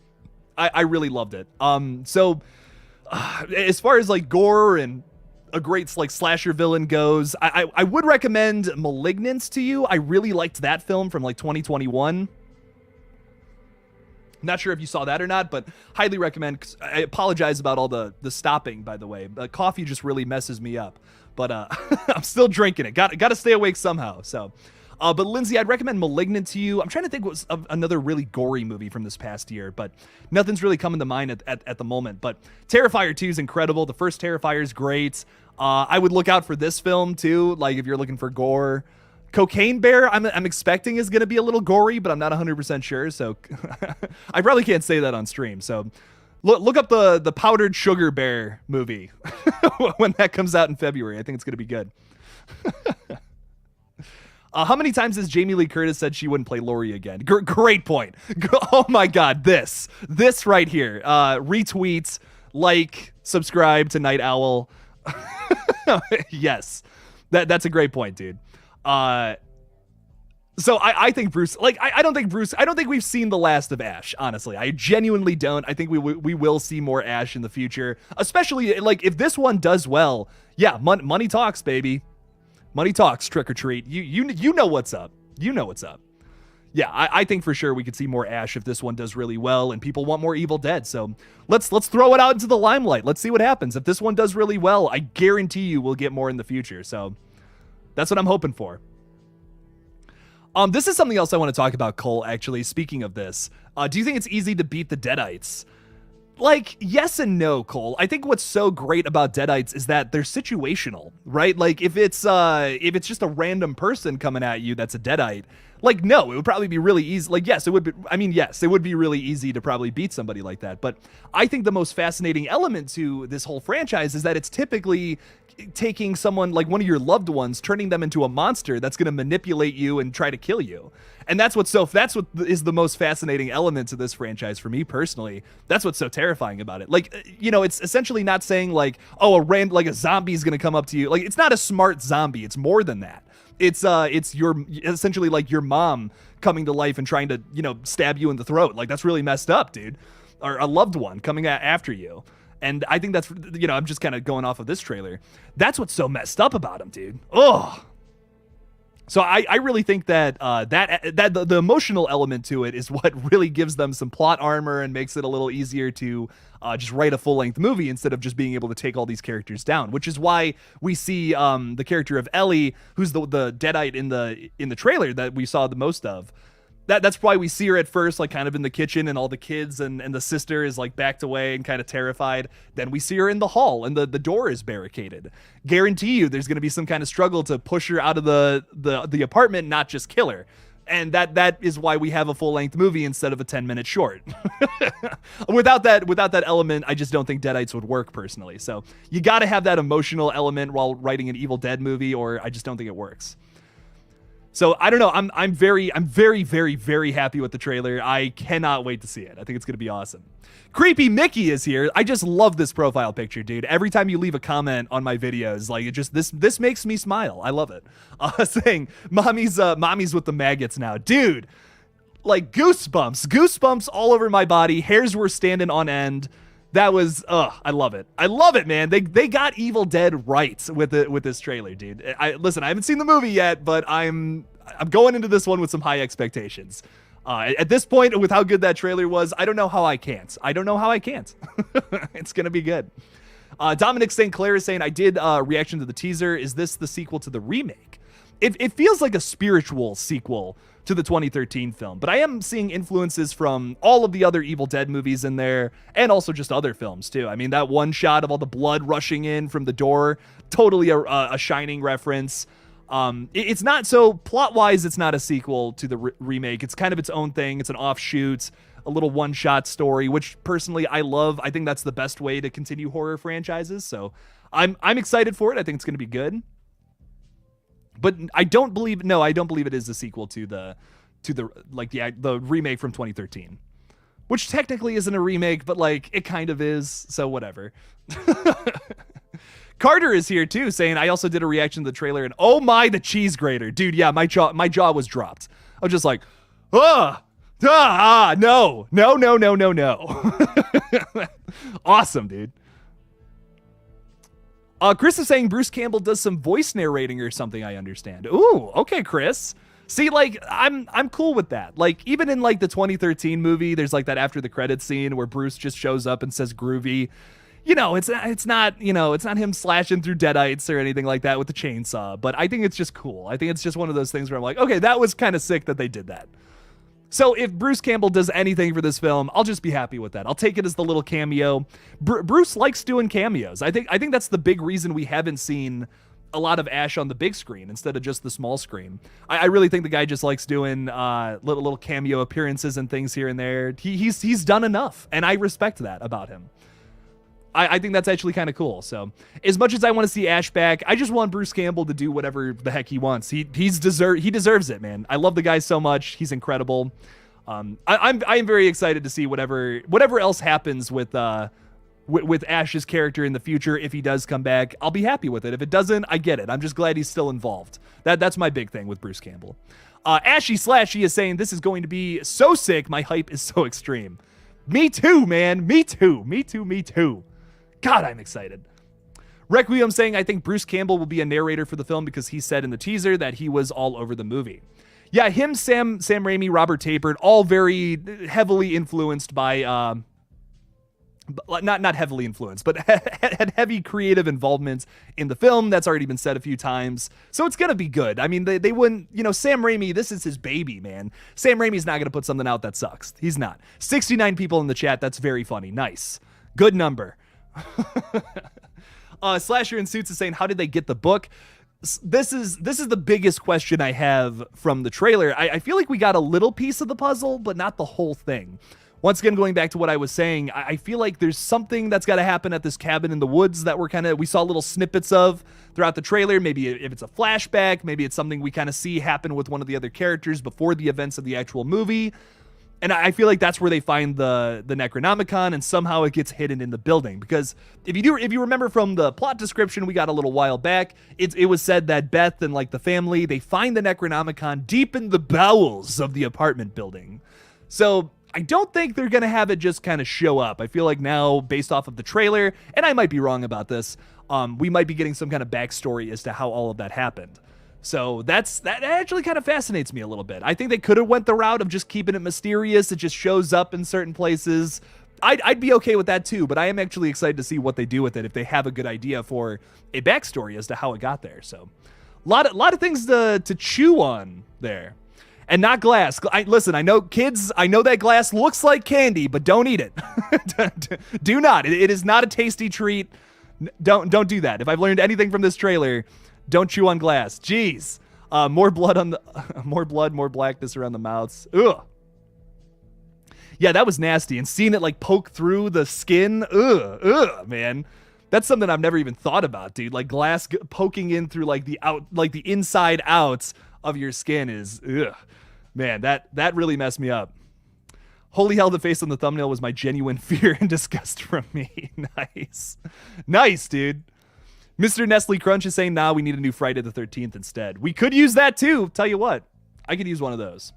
I really loved it. So, as far as, like, gore and a great, like, slasher villain goes, I would recommend Malignance to you. I really liked that film from, like, 2021. Not sure if you saw that or not, but highly recommend. I apologize about all the stopping, by the way. Coffee just really messes me up. But I'm still drinking it. Got to stay awake somehow. So, but Lindsay, I'd recommend *Malignant* to you. I'm trying to think what was another really gory movie from this past year, but nothing's really coming to mind at the moment. But Terrifier 2 is incredible. The first Terrifier is great. I would look out for this film too, like if you're looking for gore. Cocaine Bear, I'm expecting is going to be a little gory, but I'm not 100% sure. So I probably can't say that on stream. So look up the Powdered Sugar Bear movie when that comes out in February. I think it's going to be good. How many times has Jamie Lee Curtis said she wouldn't play Laurie again? Great point. Oh my God, this right here. Retweet, like, subscribe to Night Owl. Yes, that's a great point, dude. So I think Bruce, like, I don't think we've seen the last of Ash, honestly. I genuinely don't. I think we will see more Ash in the future, especially, like, if this one does well. Yeah, money talks, baby. Money talks, trick or treat. You know what's up. You know what's up. Yeah, I think for sure we could see more Ash if this one does really well and people want more Evil Dead. So let's throw it out into the limelight. Let's see what happens. If this one does really well, I guarantee you we'll get more in the future. So that's what I'm hoping for. This is something else I want to talk about, Cole, actually. Speaking of this, do you think it's easy to beat the Deadites? Like, yes and no, Cole. I think what's so great about Deadites is that they're situational, right? Like, if it's just a random person coming at you that's a Deadite, like, no, it would probably be really easy. Like, yes, it would be. I mean, yes, it would be really easy to probably beat somebody like that. But I think the most fascinating element to this whole franchise is that it's typically taking someone like one of your loved ones, turning them into a monster that's going to manipulate you and try to kill you. And that's what is the most fascinating element to this franchise for me personally. That's what's so terrifying about it. Like, you know, it's essentially not saying like, oh, a zombie is going to come up to you. Like, it's not a smart zombie. It's more than that. It's essentially like your mom coming to life and trying to, you know, stab you in the throat. Like, that's really messed up, dude. Or a loved one coming after you. And I think that's, you know, I'm just kind of going off of this trailer. That's what's so messed up about him, dude. Oh. So I really think that the emotional element to it is what really gives them some plot armor and makes it a little easier to just write a full-length movie instead of just being able to take all these characters down, which is why we see the character of Ellie, who's the Deadite in the trailer that we saw the most of. That's why we see her at first, like kind of in the kitchen, and all the kids and the sister is like backed away and kind of terrified. Then we see her in the hall and the door is barricaded. Guarantee you there's going to be some kind of struggle to push her out of the apartment, not just kill her. And that is why we have a full-length movie instead of a 10-minute short. Without that element, I just don't think Deadites would work personally. So you got to have that emotional element while writing an Evil Dead movie, or I just don't think it works. So I don't know. I'm very, very, very happy with the trailer. I cannot wait to see it. I think it's going to be awesome. Creepy Mickey is here. I just love this profile picture, dude. Every time you leave a comment on my videos, like, it just this makes me smile. I love it. Saying mommy's with the maggots now, dude. Like goosebumps all over my body. Hairs were standing on end. That was, I love it. I love it, man. They got Evil Dead right with this trailer, dude. Listen, I haven't seen the movie yet, but I'm going into this one with some high expectations. At this point, with how good that trailer was, I don't know how I can't. It's gonna be good. Dominic St. Clair is saying, I did a reaction to the teaser. Is this the sequel to the remake? It feels like a spiritual sequel to the 2013 film, but I am seeing influences from all of the other Evil Dead movies in there, and also just other films too. I mean, that one shot of all the blood rushing in from the door, totally a Shining reference. It's not, so plot-wise, it's not a sequel to the remake. It's kind of its own thing. It's an offshoot, a little one-shot story, which personally I love. I think that's the best way to continue horror franchises, so I'm excited for it. I think it's going to be good. But I don't believe it is a sequel to the remake from 2013, which technically isn't a remake, but like it kind of is. So whatever. Carter is here too, saying, I also did a reaction to the trailer, and oh my, the cheese grater, dude. Yeah, my jaw was dropped. I was just like, no. Awesome, dude. Chris is saying Bruce Campbell does some voice narrating or something, I understand. Ooh, okay, Chris. See, like, I'm cool with that. Like, even in, like, the 2013 movie, there's, like, that after the credits scene where Bruce just shows up and says groovy. You know, it's not him slashing through deadites or anything like that with the chainsaw, but I think it's just cool. I think it's just one of those things where I'm like, okay, that was kind of sick that they did that. So if Bruce Campbell does anything for this film, I'll just be happy with that. I'll take it as the little cameo. Bruce likes doing cameos. I think that's the big reason we haven't seen a lot of Ash on the big screen instead of just the small screen. I really think the guy just likes doing little cameo appearances and things here and there. He's done enough, and I respect that about him. I think that's actually kind of cool. So as much as I want to see Ash back, I just want Bruce Campbell to do whatever the heck he wants. He deserves it, man. I love the guy so much. He's incredible. I'm very excited to see whatever else happens with Ash's character in the future. If he does come back, I'll be happy with it. If it doesn't, I get it. I'm just glad he's still involved. That's my big thing with Bruce Campbell. Ashy Slashy is saying, this is going to be so sick. My hype is so extreme. Me too, man. Me too. God, I'm excited. Requiem saying, I think Bruce Campbell will be a narrator for the film because he said in the teaser that he was all over the movie. Yeah, him, Sam Raimi, Robert Tapert, all very heavily influenced by, not heavily influenced, but had heavy creative involvement in the film. That's already been said a few times. So it's going to be good. I mean, they wouldn't, Sam Raimi, this is his baby, man. Sam Raimi's not going to put something out that sucks. He's not. 69 people in the chat. That's very funny. Nice. Good number. Slasher in Suits is saying, how did they get the book? This is the biggest question I have from the trailer. I feel like we got a little piece of the puzzle, but not the whole thing. Once again, going back to what I was saying, I feel like there's something that's got to happen at this cabin in the woods that we saw little snippets of throughout the trailer. Maybe if it's a flashback, maybe it's something we kind of see happen with one of the other characters before the events of the actual movie. And I feel like that's where they find the Necronomicon, and somehow it gets hidden in the building. Because if you remember from the plot description we got a little while back, it was said that Beth and like the family, they find the Necronomicon deep in the bowels of the apartment building. So I don't think they're gonna have it just kind of show up. I feel like now, based off of the trailer, and I might be wrong about this, we might be getting some kind of backstory as to how all of that happened. So that actually kind of fascinates me a little bit. I think they could have went the route of just keeping it mysterious. It just shows up in certain places. I'd be okay with that too, but I am actually excited to see what they do with it if they have a good idea for a backstory as to how it got there. So a lot of things to chew on there. And not glass. Listen, I know kids, I know that glass looks like candy, but don't eat it. Do not. It is not a tasty treat. Don't do that. If I've learned anything from this trailer, don't chew on glass. Jeez. More blood, more blackness around the mouths. Ugh. Yeah, that was nasty. And seeing it like poke through the skin. Ugh, man. That's something I've never even thought about, dude. Like glass poking in through like the inside outs of your skin is, ugh. Man, that really messed me up. Holy hell, the face on the thumbnail was my genuine fear and disgust from me. Nice. Nice, dude. Mr. Nestle Crunch is saying, nah, we need a new Friday the 13th instead. We could use that too. Tell you what, I could use one of those.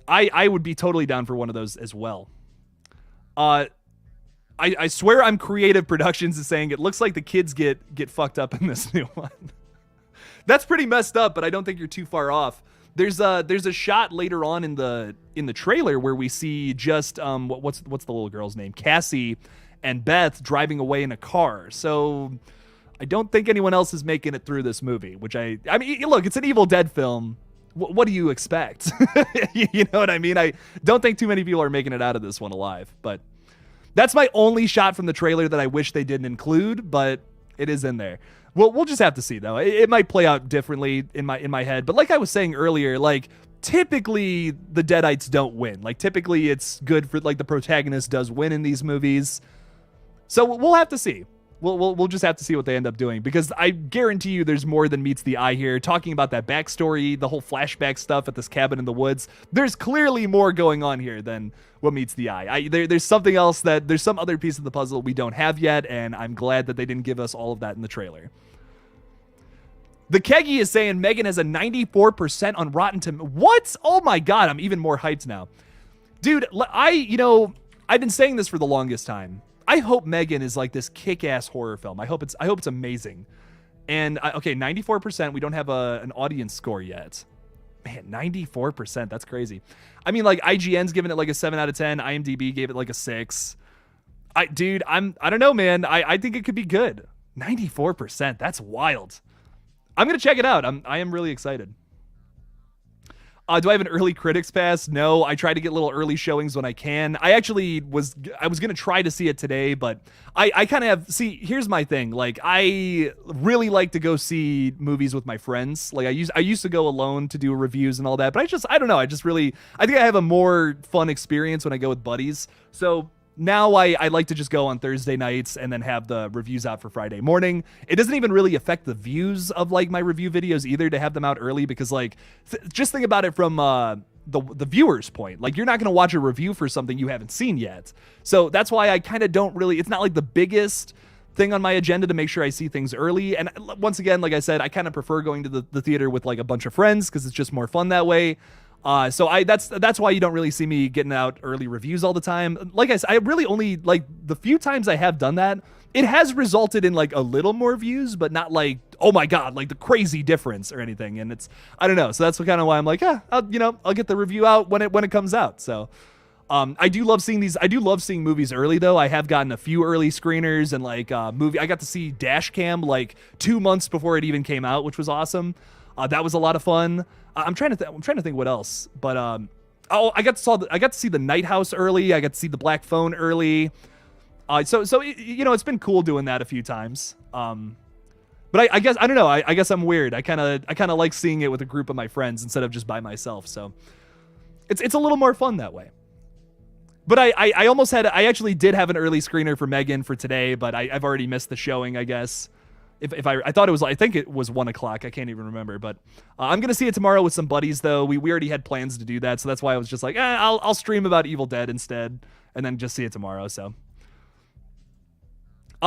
I would be totally down for one of those as well. I swear I'm Creative Productions is saying it looks like the kids get fucked up in this new one. That's pretty messed up, but I don't think you're too far off. There's a shot later on in the trailer where we see just what's the little girl's name? Cassie and Beth driving away in a car. So I don't think anyone else is making it through this movie, which I mean, look, it's an Evil Dead film. What do you expect? You know what I mean? I don't think too many people are making it out of this one alive, but that's my only shot from the trailer that I wish they didn't include, but it is in there. Well, we'll just have to see, though. It might play out differently in my head. But like I was saying earlier, like, typically the Deadites don't win. Like, typically it's good for, like, the protagonist does win in these movies. So we'll have to see. We'll just have to see what they end up doing. Because I guarantee you there's more than meets the eye here. Talking about that backstory, the whole flashback stuff at this cabin in the woods. There's clearly more going on here than what meets the eye. There's something else there's some other piece of the puzzle we don't have yet, and I'm glad that they didn't give us all of that in the trailer. The Keggy is saying Megan has a 94% on Rotten Tomatoes. What? Oh my God, I'm even more hyped now. Dude, I've been saying this for the longest time. I hope Megan is like this kick-ass horror film. I hope it's amazing. And okay, 94%, we don't have an audience score yet. Man, 94%, that's crazy. I mean, like, IGN's giving it like a 7 out of 10. IMDb gave it like a 6. I don't know, man. I think it could be good. 94%, that's wild. I'm going to check it out. I am really excited. Do I have an early critics pass? No, I try to get little early showings when I can. I was going to try to see it today, but I kind of here's my thing. Like, I really like to go see movies with my friends. Like, I used to go alone to do reviews and all that, but I don't know. I think I have a more fun experience when I go with buddies. So now I like to just go on Thursday nights and then have the reviews out for Friday morning. It doesn't even really affect the views of like my review videos either to have them out early, because like just think about it from the viewer's point. Like, you're not going to watch a review for something you haven't seen yet. So that's why I kind of don't really, it's not like the biggest thing on my agenda to make sure I see things early. And once again, like I said, I kind of prefer going to the theater with like a bunch of friends because it's just more fun that way. So that's why you don't really see me getting out early reviews all the time. Like I said, I really only, like, the few times I have done that, it has resulted in like a little more views, but not like, oh my God, like the crazy difference or anything. And I don't know. So that's kind of why I'm like, I'll get the review out when it comes out. So, I do love seeing movies early though. I have gotten a few early screeners and like, I got to see Dashcam like 2 months before it even came out, which was awesome. That was a lot of fun. I'm trying to think what else, but I got to see the Night House early. I got to see the Black Phone early. So it's been cool doing that a few times. But I guess I don't know. I guess I'm weird. I kind of like seeing it with a group of my friends instead of just by myself. So it's a little more fun that way. But I actually did have an early screener for Megan for today, but I've already missed the showing, I guess. If I thought it was, I think it was 1 o'clock. I can't even remember, but I'm gonna see it tomorrow with some buddies though. We already had plans to do that, so that's why I was just like, I'll stream about Evil Dead instead, and then just see it tomorrow. So,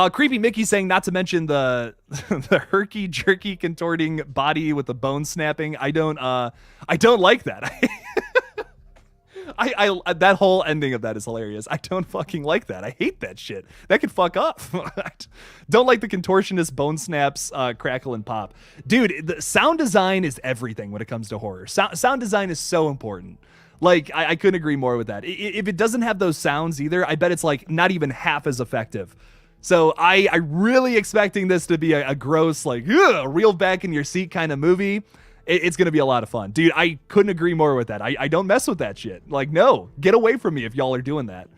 Creepy Mickey saying not to mention the herky jerky contorting body with the bone snapping. I don't like that. I that whole ending of that is hilarious. I don't fucking like that. I hate that shit. That could fuck up. Don't like the contortionist bone snaps, crackle and pop. Dude, the sound design is everything when it comes to horror. Sound design is so important. Like, I couldn't agree more with that. If it doesn't have those sounds either, I bet it's like not even half as effective. So I really expecting this to be a gross, like, reel back in your seat kind of movie. It's going to be a lot of fun. Dude, I couldn't agree more with that. I don't mess with that shit. Like, no, get away from me if y'all are doing that.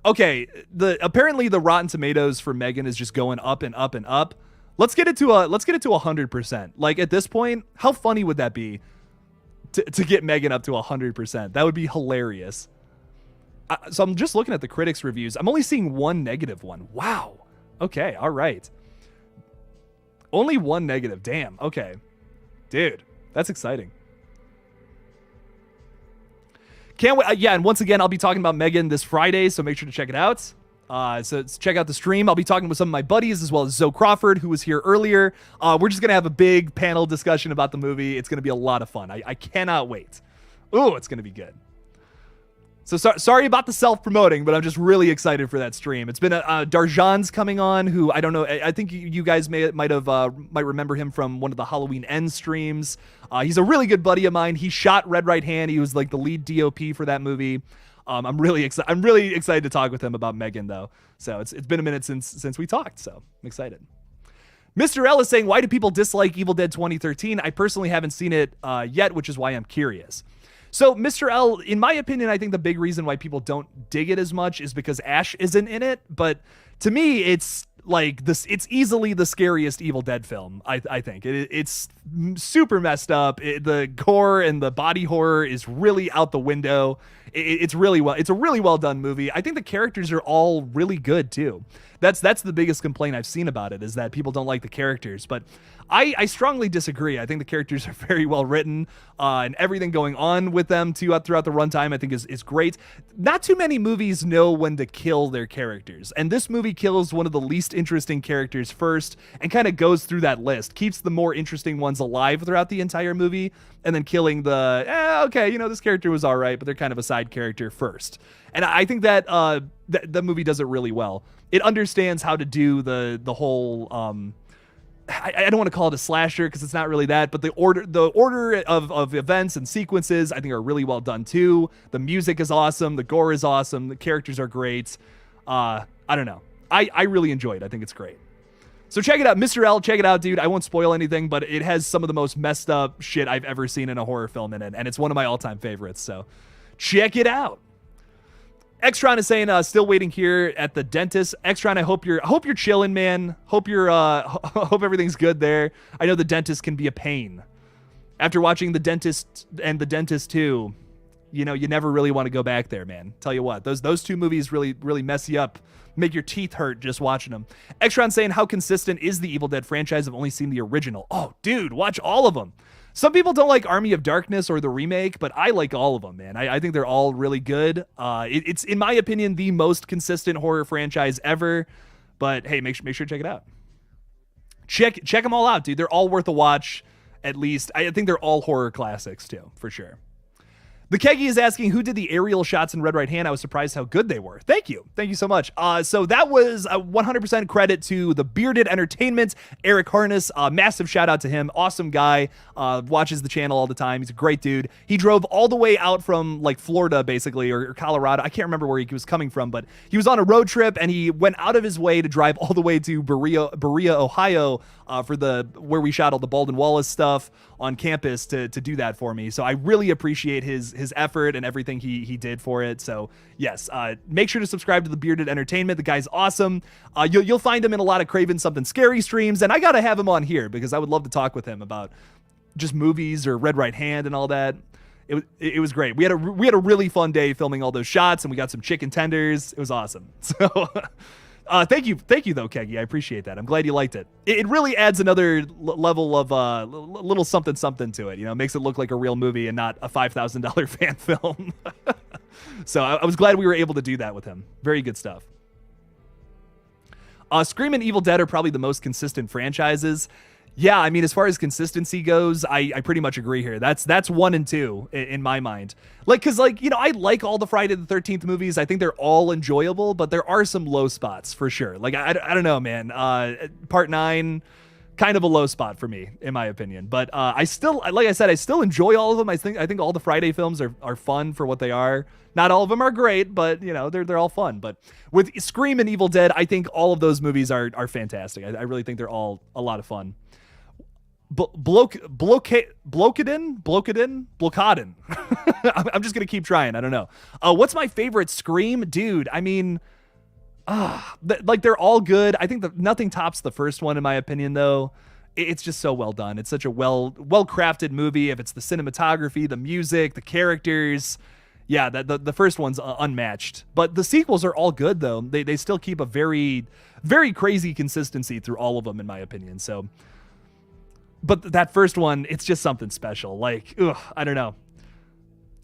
Okay, apparently the Rotten Tomatoes for Megan is just going up and up and up. Let's get it to 100%. Like, at this point, how funny would that be to get Megan up to 100%? That would be hilarious. So I'm just looking at the critics' reviews. I'm only seeing one negative one. Wow. Okay, all right. Only one negative. Damn. Okay. Dude, that's exciting. Can't wait. Yeah, and once again, I'll be talking about Megan this Friday, so make sure to check it out. So check out the stream. I'll be talking with some of my buddies as well as Zoe Crawford, who was here earlier. We're just going to have a big panel discussion about the movie. It's going to be a lot of fun. I cannot wait. Ooh, it's going to be good. So sorry about the self-promoting, but I'm just really excited for that stream. It's been Darjan's coming on, who I don't know. I think you guys might remember him from one of the Halloween End streams. He's a really good buddy of mine. He shot Red Right Hand. He was like the lead DOP for that movie. I'm really excited to talk with him about Megan though. So it's been a minute since we talked. So I'm excited. Mr. L is saying, why do people dislike Evil Dead 2013? I personally haven't seen it yet, which is why I'm curious. So, Mr. L, in my opinion, I think the big reason why people don't dig it as much is because Ash isn't in it. But to me, it's like this. It's easily the scariest Evil Dead film. I think it's super messed up. The gore and the body horror is really out the window. It's a really well done movie. I think the characters are all really good too. That's the biggest complaint I've seen about it, is that people don't like the characters. But I strongly disagree. I think the characters are very well written, and everything going on with them throughout the runtime I think is great. Not too many movies know when to kill their characters, and this movie kills one of the least interesting characters first and kind of goes through that list, keeps the more interesting ones alive throughout the entire movie, and then killing this character was all right, but they're kind of a side character first. And I think that the movie does it really well. It understands how to do the whole I don't want to call it a slasher because it's not really that, but the order of events and sequences I think are really well done too. The music is awesome, the gore is awesome, the characters are great. I don't know. I really enjoy it. I think it's great. So check it out, Mr. L. Check it out, dude. I won't spoil anything, but it has some of the most messed up shit I've ever seen in a horror film in it, and it's one of my all-time favorites. So check it out. Extron is saying, still waiting here at the dentist. Extron, I hope you're chilling, man. Hope everything's good there. I know the dentist can be a pain. After watching The Dentist and The Dentist 2, you never really want to go back there, man. Tell you what, those two movies really mess you up, make your teeth hurt just watching them. Extron saying, how consistent is the Evil Dead franchise? I've only seen the original. Oh, dude, watch all of them. Some people don't like Army of Darkness or the remake, but I like all of them, man. I think they're all really good. It's, in my opinion, the most consistent horror franchise ever. But hey, make sure to check it out. Check them all out, dude. They're all worth a watch, at least. I think they're all horror classics, too, for sure. The Keggy is asking, who did the aerial shots in Red Right Hand? I was surprised how good they were. Thank you so much. So that was 100% credit to the Bearded Entertainment, Eric Harness. Massive shout out to him. Awesome guy. Watches the channel all the time. He's a great dude. He drove all the way out from like Florida, basically, or Colorado. I can't remember where he was coming from, but he was on a road trip and he went out of his way to drive all the way to Berea, Ohio, for where we shot all the Baldwin Wallace stuff on campus to do that for me. So I really appreciate his effort and everything he did for it. So yes, make sure to subscribe to the Bearded Entertainment. The guy's awesome. You'll find him in a lot of Craven Something Scary streams, and I gotta have him on here because I would love to talk with him about just movies or Red Right Hand and all that. It was great. We had a really fun day filming all those shots, and we got some chicken tenders. It was awesome. So thank you though, Keggy. I appreciate that. I'm glad you liked it. It really adds another level of little something to it. Makes it look like a real movie and not a $5,000 fan film. So I was glad we were able to do that with him. Very good stuff. Scream and Evil Dead are probably the most consistent franchises. Yeah, I mean, as far as consistency goes, I pretty much agree here. That's 1 and 2 in my mind. Because I like all the Friday the 13th movies. I think they're all enjoyable, but there are some low spots for sure. I don't know, man. Part 9, kind of a low spot for me, in my opinion. But I still enjoy all of them. I think all the Friday films are fun for what they are. Not all of them are great, but they're all fun. But with Scream and Evil Dead, I think all of those movies are fantastic. I really think they're all a lot of fun. Blockadin. I'm just gonna keep trying. I don't know. What's my favorite Scream, dude? I mean, like they're all good. I think nothing tops the first one in my opinion, though. It's just so well done. It's such a well crafted movie. If it's the cinematography, the music, the characters, yeah, the first one's unmatched. But the sequels are all good though. They still keep a very crazy consistency through all of them in my opinion. So. But that first one, it's just something special. Like, I don't know.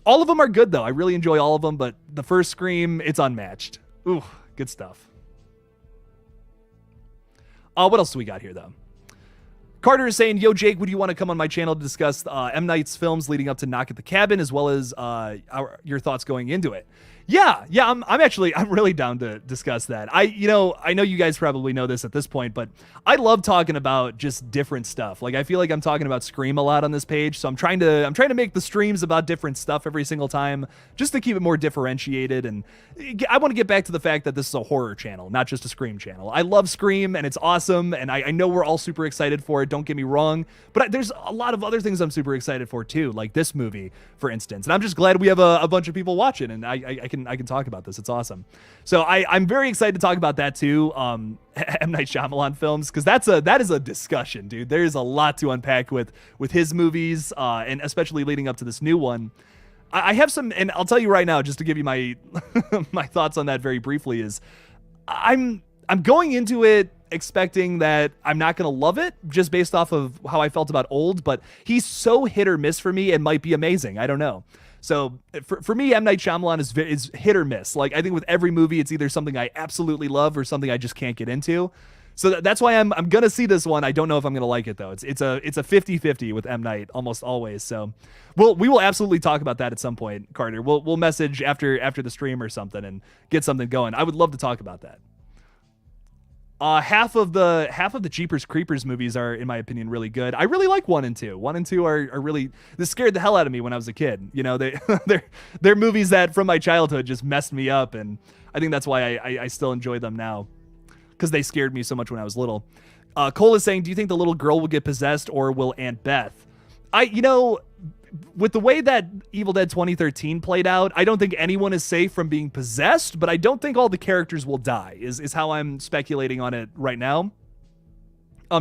All of them are good, though. I really enjoy all of them, but the first Scream, it's unmatched. Ooh, good stuff. What else do we got here, though? Carter is saying, yo, Jake, would you want to come on my channel to discuss M. Night's films leading up to Knock at the Cabin, as well as your thoughts going into it? Yeah, I'm really down to discuss that. I know you guys probably know this at this point, but I love talking about just different stuff. Like I feel like I'm talking about Scream a lot on this page, so I'm trying to make the streams about different stuff every single time, just to keep it more differentiated. And I want to get back to the fact that this is a horror channel, not just a Scream channel. I love Scream and it's awesome, and I know we're all super excited for it. Don't get me wrong, but there's a lot of other things I'm super excited for too, like this movie, for instance. And I'm just glad we have a bunch of people watching, and I can talk about this. It's awesome. So I'm very excited to talk about that too. M. Night Shyamalan films, because that is a discussion, dude. There's a lot to unpack with his movies, and especially leading up to this new one. I have some, and I'll tell you right now, just to give you my my thoughts on that very briefly, is I'm going into it expecting that I'm not going to love it just based off of how I felt about Old, but he's so hit or miss for me and might be amazing. I don't know. So for me, M. Night Shyamalan is hit or miss. Like I think with every movie, it's either something I absolutely love or something I just can't get into. So that's why I'm gonna see this one. I don't know if I'm gonna like it though. It's a 50-50 with M. Night almost always. So we will absolutely talk about that at some point, Carter. We'll message after the stream or something and get something going. I would love to talk about that. Half of the Jeepers Creepers movies are, in my opinion, really good. I really like 1 and 2. 1 and 2 are really, this scared the hell out of me when I was a kid. You know, they're movies that from my childhood just messed me up, and I think that's why I still enjoy them now, because they scared me so much when I was little. Cole is saying, do you think the little girl will get possessed, or will Aunt Beth? With the way that Evil Dead 2013 played out, I don't think anyone is safe from being possessed, but I don't think all the characters will die, is how I'm speculating on it right now.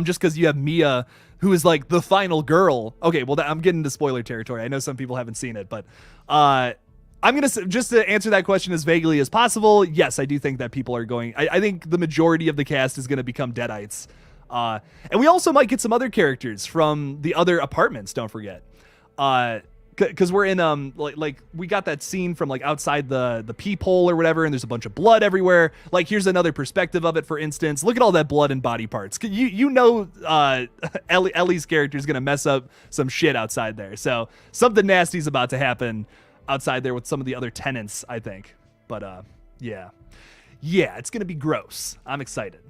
Just because you have Mia, who is like the final girl. Okay, well, I'm getting into spoiler territory. I know some people haven't seen it, but I'm going to, just to answer that question as vaguely as possible, yes, I do think that people are going, I think the majority of the cast is going to become Deadites. And we also might get some other characters from the other apartments, don't forget. Because we're in like we got that scene from like outside the peephole or whatever, and there's a bunch of blood everywhere. Like here's another perspective of it. For instance, look at all that blood and body parts. Ellie's character is gonna mess up some shit outside there. So something nasty's about to happen outside there with some of the other tenants, I think. But yeah, it's gonna be gross. I'm excited.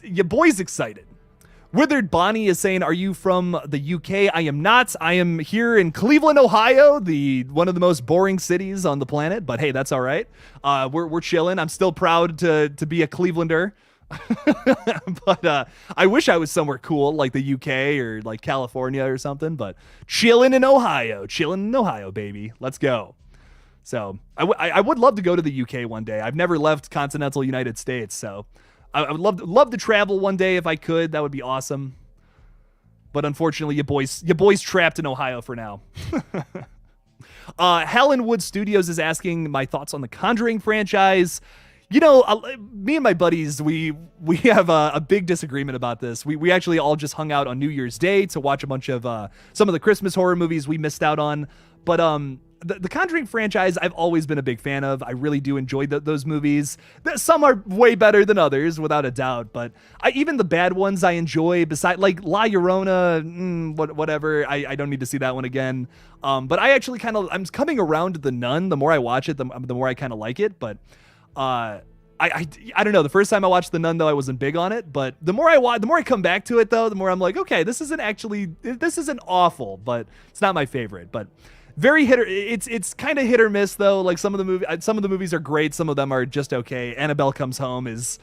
Your boy's excited. Withered Bonnie is saying, are you from the UK? I am not. I am here in Cleveland, Ohio, one of the most boring cities on the planet. But hey, that's all right. We're chilling. I'm still proud to be a Clevelander. But I wish I was somewhere cool like the UK or like California or something. But chilling in Ohio, baby. Let's go. So I would love to go to the UK one day. I've never left continental United States, so I would love to travel one day if I could. That would be awesome. But unfortunately, your boy's trapped in Ohio for now. Helen Wood Studios is asking my thoughts on the Conjuring franchise. You know, me and my buddies, we have a big disagreement about this. We actually all just hung out on New Year's Day to watch a bunch of some of the Christmas horror movies we missed out on. But the Conjuring franchise, I've always been a big fan of. I really do enjoy those movies. Some are way better than others, without a doubt. But even the bad ones I enjoy. Besides, like La Llorona, whatever. I don't need to see that one again. But I actually I'm coming around to The Nun. The more I watch it, the more I kind of like it. But I don't know. The first time I watched The Nun, though, I wasn't big on it. But the more I come back to it, though, the more I'm like, okay, this isn't awful, but it's not my favorite. But very it's kind of hit or miss, though. Like some of the movies are great, some of them are just okay. Annabelle Comes Home is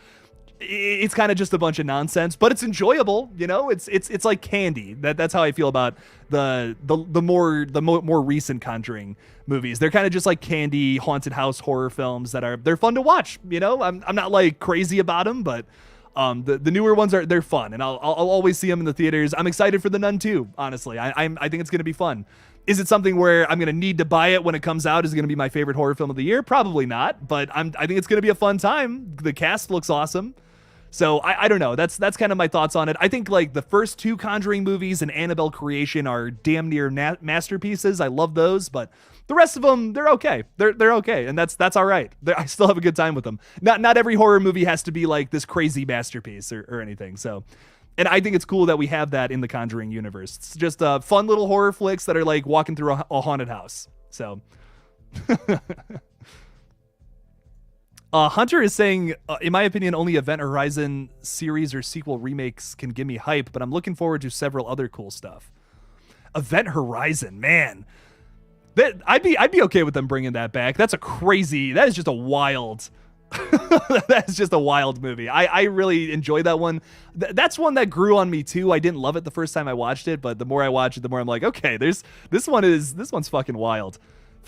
it's kind of just a bunch of nonsense, but it's enjoyable. You know, it's like candy. That's how I feel about the more recent Conjuring movies. They're kind of just like candy haunted house horror films they're fun to watch. You know, I'm not like crazy about them, but the newer ones they're fun, and I'll always see them in the theaters. I'm excited for The Nun too. Honestly, I think it's gonna be fun. Is it something where I'm gonna need to buy it when it comes out? Is it gonna be my favorite horror film of the year? Probably not, but I think it's gonna be a fun time. The cast looks awesome. So I don't know. That's kind of my thoughts on it. I think like the first two Conjuring movies and Annabelle Creation are damn near masterpieces. I love those, but the rest of them, they're okay. They're okay, and that's all right. I still have a good time with them. Not every horror movie has to be like this crazy masterpiece or anything. So, and I think it's cool that we have that in the Conjuring universe. It's just fun little horror flicks that are like walking through a haunted house. So. Hunter is saying, in my opinion, only Event Horizon series or sequel remakes can give me hype, but I'm looking forward to several other cool stuff. Event Horizon, man. I'd be okay with them bringing that back. That is just a wild movie. I really enjoyed that one. That's one that grew on me too. I didn't love it the first time I watched it, but the more I watch it, the more I'm like, okay, this one's fucking wild.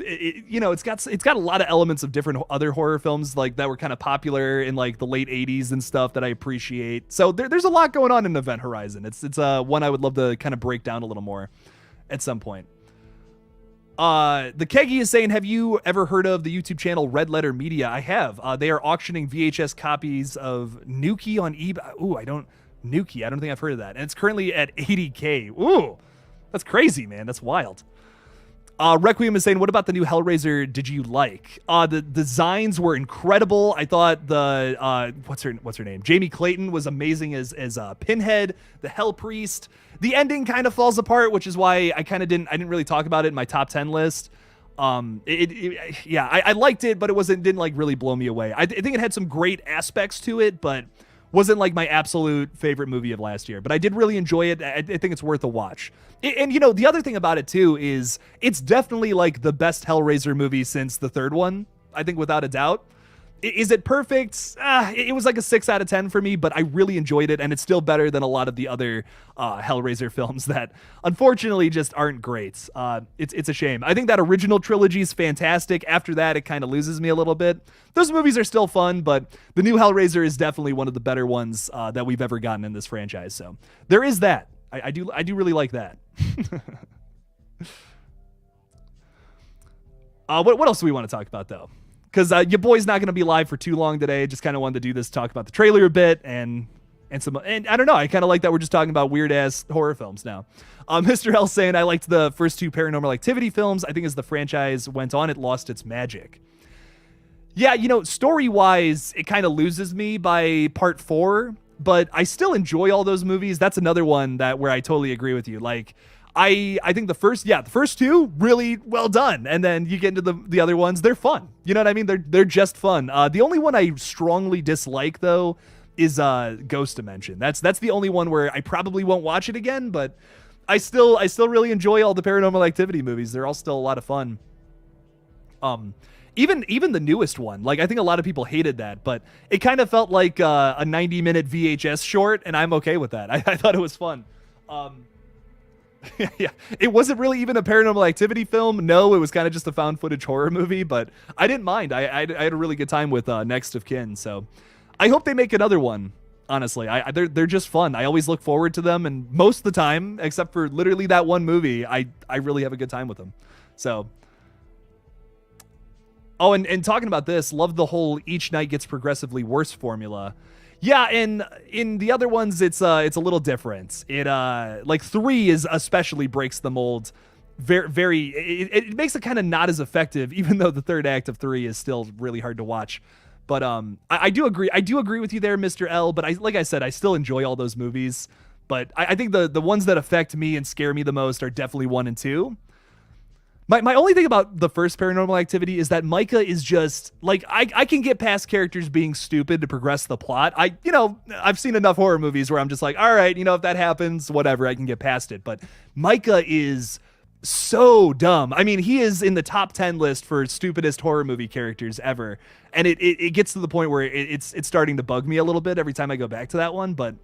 It's got a lot of elements of different other horror films like that were kind of popular in like the late 80s and stuff that I appreciate. So there's a lot going on in Event Horizon. It's one I would love to kind of break down a little more at some point. The Keggy is saying, have you ever heard of the YouTube channel Red Letter Media? I have. They are auctioning VHS copies of Nuki on eBay. Ooh, I don't think I've heard of that. And it's currently at 80K. Ooh, that's crazy, man. That's wild. Requiem is saying, what about the new Hellraiser did you like? The designs were incredible. I thought the what's her name? Jamie Clayton was amazing as Pinhead, the Hell Priest. The ending kind of falls apart, which is why I didn't really talk about it in my top 10 list. I liked it, but didn't like really blow me away. I think it had some great aspects to it, but wasn't like my absolute favorite movie of last year, but I did really enjoy it. I think it's worth a watch. And the other thing about it too is it's definitely like the best Hellraiser movie since the third one. I think without a doubt. Is it perfect? It was like a 6 out of 10 for me, but I really enjoyed it, and it's still better than a lot of the other Hellraiser films that unfortunately just aren't great. It's a shame. I think that original trilogy is fantastic. After that, it kind of loses me a little bit. Those movies are still fun, but the new Hellraiser is definitely one of the better ones that we've ever gotten in this franchise. So there is that. I do really like that. What else do we want to talk about though? Because your boy's not going to be live for too long today. Just kind of wanted to do this, talk about the trailer a bit, and I don't know. I kind of like that we're just talking about weird ass horror films now. Mr. L saying, I liked the first two Paranormal Activity films. I think as the franchise went on, it lost its magic. Yeah, story wise, it kind of loses me by part 4, but I still enjoy all those movies. That's another one where I totally agree with you. Like, I think the first two really well done, and then you get into the other ones, they're fun. You know what I mean? They're just fun. The only one I strongly dislike though is Ghost Dimension. That's the only one where I probably won't watch it again, but I still really enjoy all the Paranormal Activity movies. They're all still a lot of fun. Even the newest one, like I think a lot of people hated that, but it kind of felt like a 90-minute VHS short, and I'm okay with that. I thought it was fun. Yeah, it wasn't really even a Paranormal Activity film. No, it was kind of just a found footage horror movie, but I didn't mind. I had a really good time with Next of Kin, so I hope they make another one. Honestly, they're just fun. I always look forward to them, and most of the time, except for literally that one movie, I really have a good time with them. So, oh, and talking about this, love the whole each night gets progressively worse formula. Yeah, and in the other ones, it's a little different. It like 3 is especially breaks the mold. It makes it kind of not as effective, even though the third act of 3 is still really hard to watch. But I do agree. I do agree with you there, Mr. L. But like I said, I still enjoy all those movies. But I think the ones that affect me and scare me the most are definitely 1 and 2. My only thing about the first Paranormal Activity is that Micah is just like I can get past characters being stupid to progress the plot. I've seen enough horror movies where I'm just like, all right, if that happens, whatever, I can get past it. But Micah is So dumb. I mean, he is in the top 10 list for stupidest horror movie characters ever. And it gets to the point where it's starting to bug me a little bit every time I go back to that one. But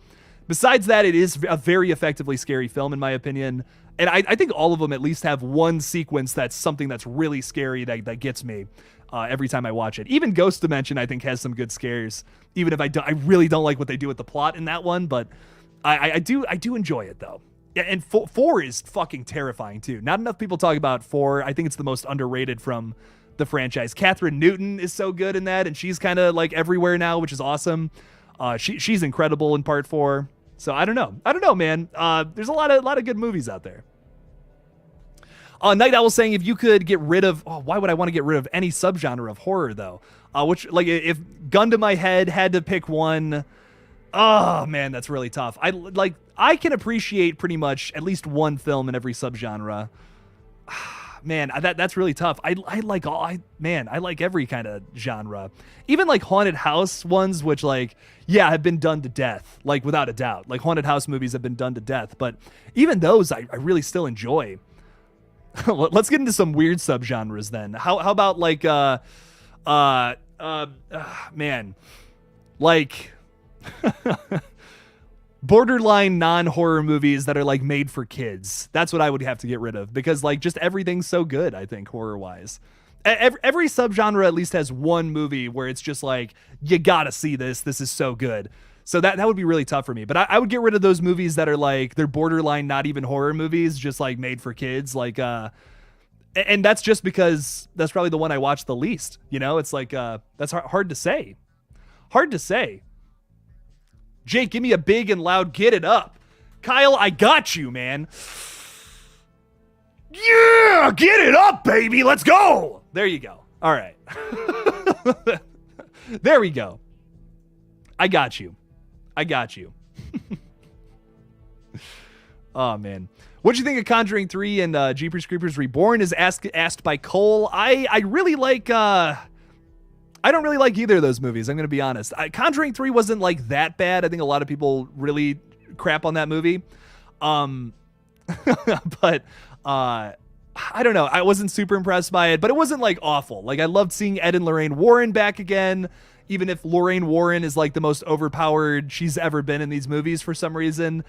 besides that, it is a very effectively scary film, in my opinion. And I think all of them at least have one sequence that's something that's really scary that gets me every time I watch it. Even Ghost Dimension, I think, has some good scares. Even if I really don't like what they do with the plot in that one, but I do enjoy it though. Yeah, and 4 is fucking terrifying too. Not enough people talk about 4. I think it's the most underrated from the franchise. Catherine Newton is so good in that, and she's kind of like everywhere now, which is awesome. She's incredible in part 4. So I don't know, man. There's a lot of good movies out there. Night Owl saying, if you could get rid of, why would I want to get rid of any subgenre of horror though? Which, like, if gun to my head had to pick one, oh man, that's really tough. I can appreciate pretty much at least one film in every subgenre. Man, that's really tough. I like every kind of genre. Even like haunted house ones, which like, yeah, have been done to death, like without a doubt. Like haunted house movies have been done to death, but even those I really still enjoy. Let's get into some weird subgenres then. How about like man, like borderline non-horror movies that are like made for kids. That's what I would have to get rid of, because like just everything's so good, I think, horror-wise. Every subgenre at least has one movie where it's just like, you gotta see this. This is so good. So that would be really tough for me. But I would get rid of those movies that are like, they're borderline not even horror movies, just like made for kids. Like, and that's just because that's probably the one I watch the least. You know, it's like, that's hard to say. Hard to say. Jake, give me a big and loud get it up. Kyle, I got you, man. Yeah, get it up, baby. Let's go. There you go. All right. There we go. I got you. Oh, man. What'd you think of Conjuring 3 and Jeepers Creepers Reborn is asked by Cole. I really like... I don't really like either of those movies, I'm going to be honest. Conjuring 3 wasn't like that bad. I think a lot of people really crap on that movie. But I don't know. I wasn't super impressed by it, but it wasn't like awful. Like I loved seeing Ed and Lorraine Warren back again, even if Lorraine Warren is like the most overpowered she's ever been in these movies for some reason.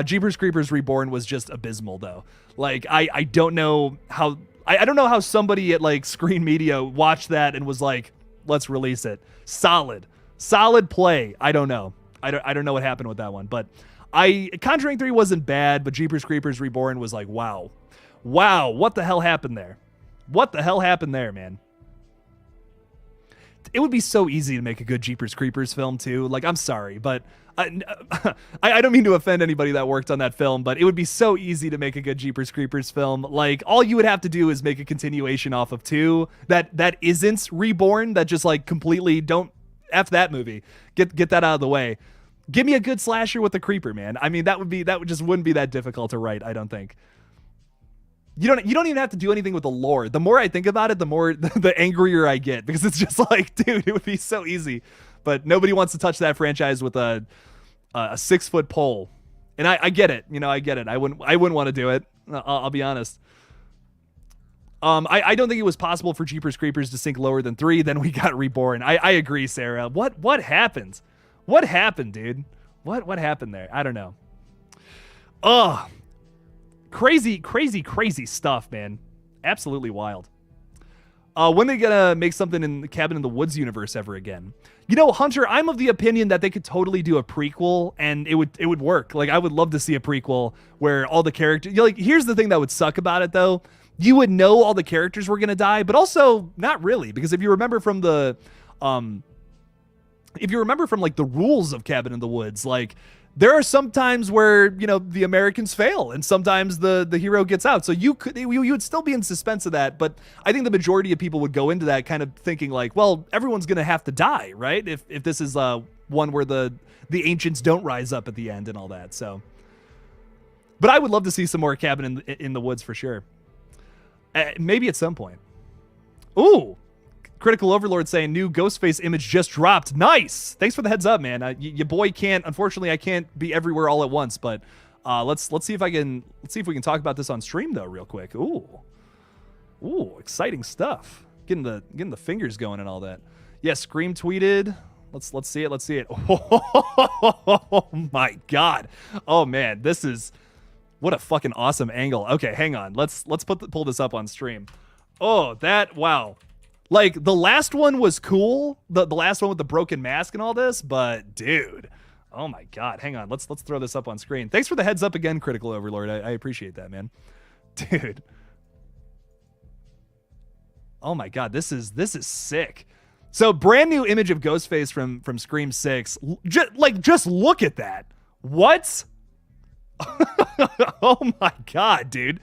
Jeepers Creepers Reborn was just abysmal though. Like I don't know how I don't know how somebody at like Screen Media watched that and was like, let's release it. Solid play. I don't know. I don't know what happened with that one, but Conjuring 3 wasn't bad, but Jeepers Creepers Reborn was like, wow, what the hell happened there? What the hell happened there, man? It would be so easy to make a good Jeepers Creepers film too. Like, I'm sorry, but I don't mean to offend anybody that worked on that film, but it would be so easy to make a good Jeepers Creepers film. Like, all you would have to do is make a continuation off of 2 that isn't Reborn, that just like completely don't F that movie. Get that out of the way. Give me a good slasher with a creeper, man. I mean, that just wouldn't be that difficult to write, I don't think. You don't even have to do anything with the lore. The more I think about it, the more the angrier I get, because it's just like, dude, it would be so easy. But nobody wants to touch that franchise with a 6-foot pole. And I get it. You know, I get it. I wouldn't want to do it. I'll be honest. I don't think it was possible for Jeepers Creepers to sink lower than 3. Then we got Reborn. I agree, Sarah. What happened? What happened, dude? What happened there? I don't know. Oh, crazy stuff, man. Absolutely wild. When they gonna make something in the Cabin in the Woods universe ever again? You know, Hunter, I'm of the opinion that they could totally do a prequel and it would work. Like, I would love to see a prequel where all the characters, like, here's the thing that would suck about it though. You would know all the characters were gonna die, but also not really, because if you remember from the like the rules of Cabin in the Woods, like, there are some times where, you know, the Americans fail and sometimes the hero gets out. So you would still be in suspense of that. But I think the majority of people would go into that kind of thinking like, well, everyone's going to have to die, right? If this is one where the ancients don't rise up at the end and all that. So, but I would love to see some more Cabin in the Woods for sure. Maybe at some point. Ooh. Critical Overlord saying new Ghostface image just dropped. Nice. Thanks for the heads up, man. Your boy can't, unfortunately, I can't be everywhere all at once, but Let's see if we can talk about this on stream though, real quick. Ooh, exciting stuff. Getting the fingers going and all that. Yeah, Scream tweeted. Let's see it. Oh my god. Oh man, this is what a fucking awesome angle. Okay, hang on. Let's pull this up on stream. Oh, wow. Like the last one was cool. The last one with the broken mask and all this, but dude. Oh my god. Hang on. Let's throw this up on screen. Thanks for the heads up again, Critical Overlord. I appreciate that, man. Dude. Oh my god, this is sick. So brand new image of Ghostface from Scream 6. Just look at that. What? Oh my god, dude.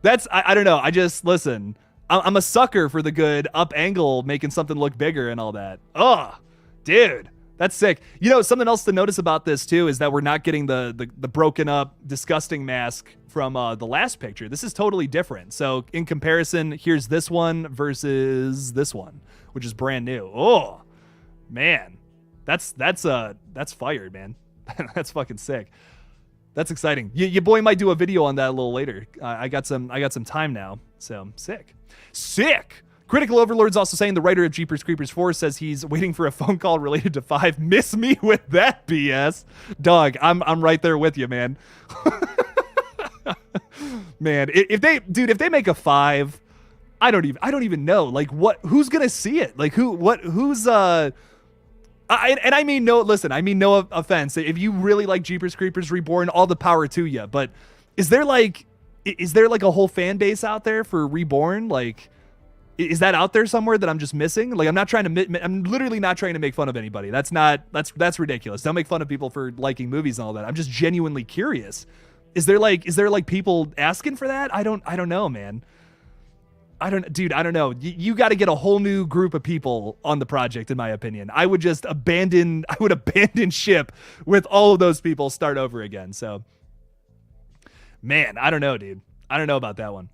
That's I don't know. Listen. I'm a sucker for the good up angle, making something look bigger and all that. Oh, dude. That's sick. You know, something else to notice about this too is that we're not getting the broken up, disgusting mask from the last picture. This is totally different. So in comparison, here's this one versus this one, which is brand new. Oh, man, that's fired, man. That's fucking sick. That's exciting. Your boy might do a video on that a little later. I got some time now, so sick. Critical Overlord's also saying the writer of Jeepers Creepers 4 says he's waiting for a phone call related to 5. Miss me with that BS. Dog, I'm right there with you, man. Man, if they make a 5, I don't even know. Like who's going to see it? Like I mean no offense. If you really like Jeepers Creepers Reborn, all the power to you, but is there like a whole fan base out there for Reborn? Like, is that out there somewhere that I'm just missing? Like, I'm literally not trying to make fun of anybody. That's ridiculous. Don't make fun of people for liking movies and all that. I'm just genuinely curious. Is there like people asking for that? I don't know, man. I don't know. You got to get a whole new group of people on the project, in my opinion. I would abandon ship with all of those people, start over again. So, man, I don't know, dude. I don't know about that one.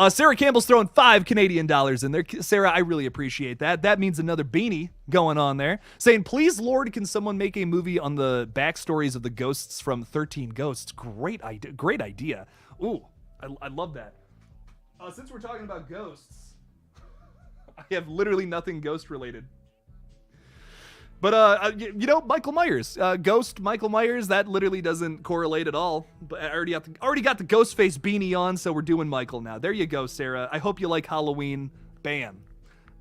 Sarah Campbell's throwing $5 Canadian in there. Sarah, I really appreciate that. That means another beanie going on there. Saying, please, Lord, can someone make a movie on the backstories of the ghosts from 13 Ghosts? Great idea. Ooh, I love that. Since we're talking about ghosts, I have literally nothing ghost related. But, Michael Myers, Ghost Michael Myers, that literally doesn't correlate at all. But I already got the Ghostface beanie on, so we're doing Michael now. There you go, Sarah. I hope you like Halloween. Bam.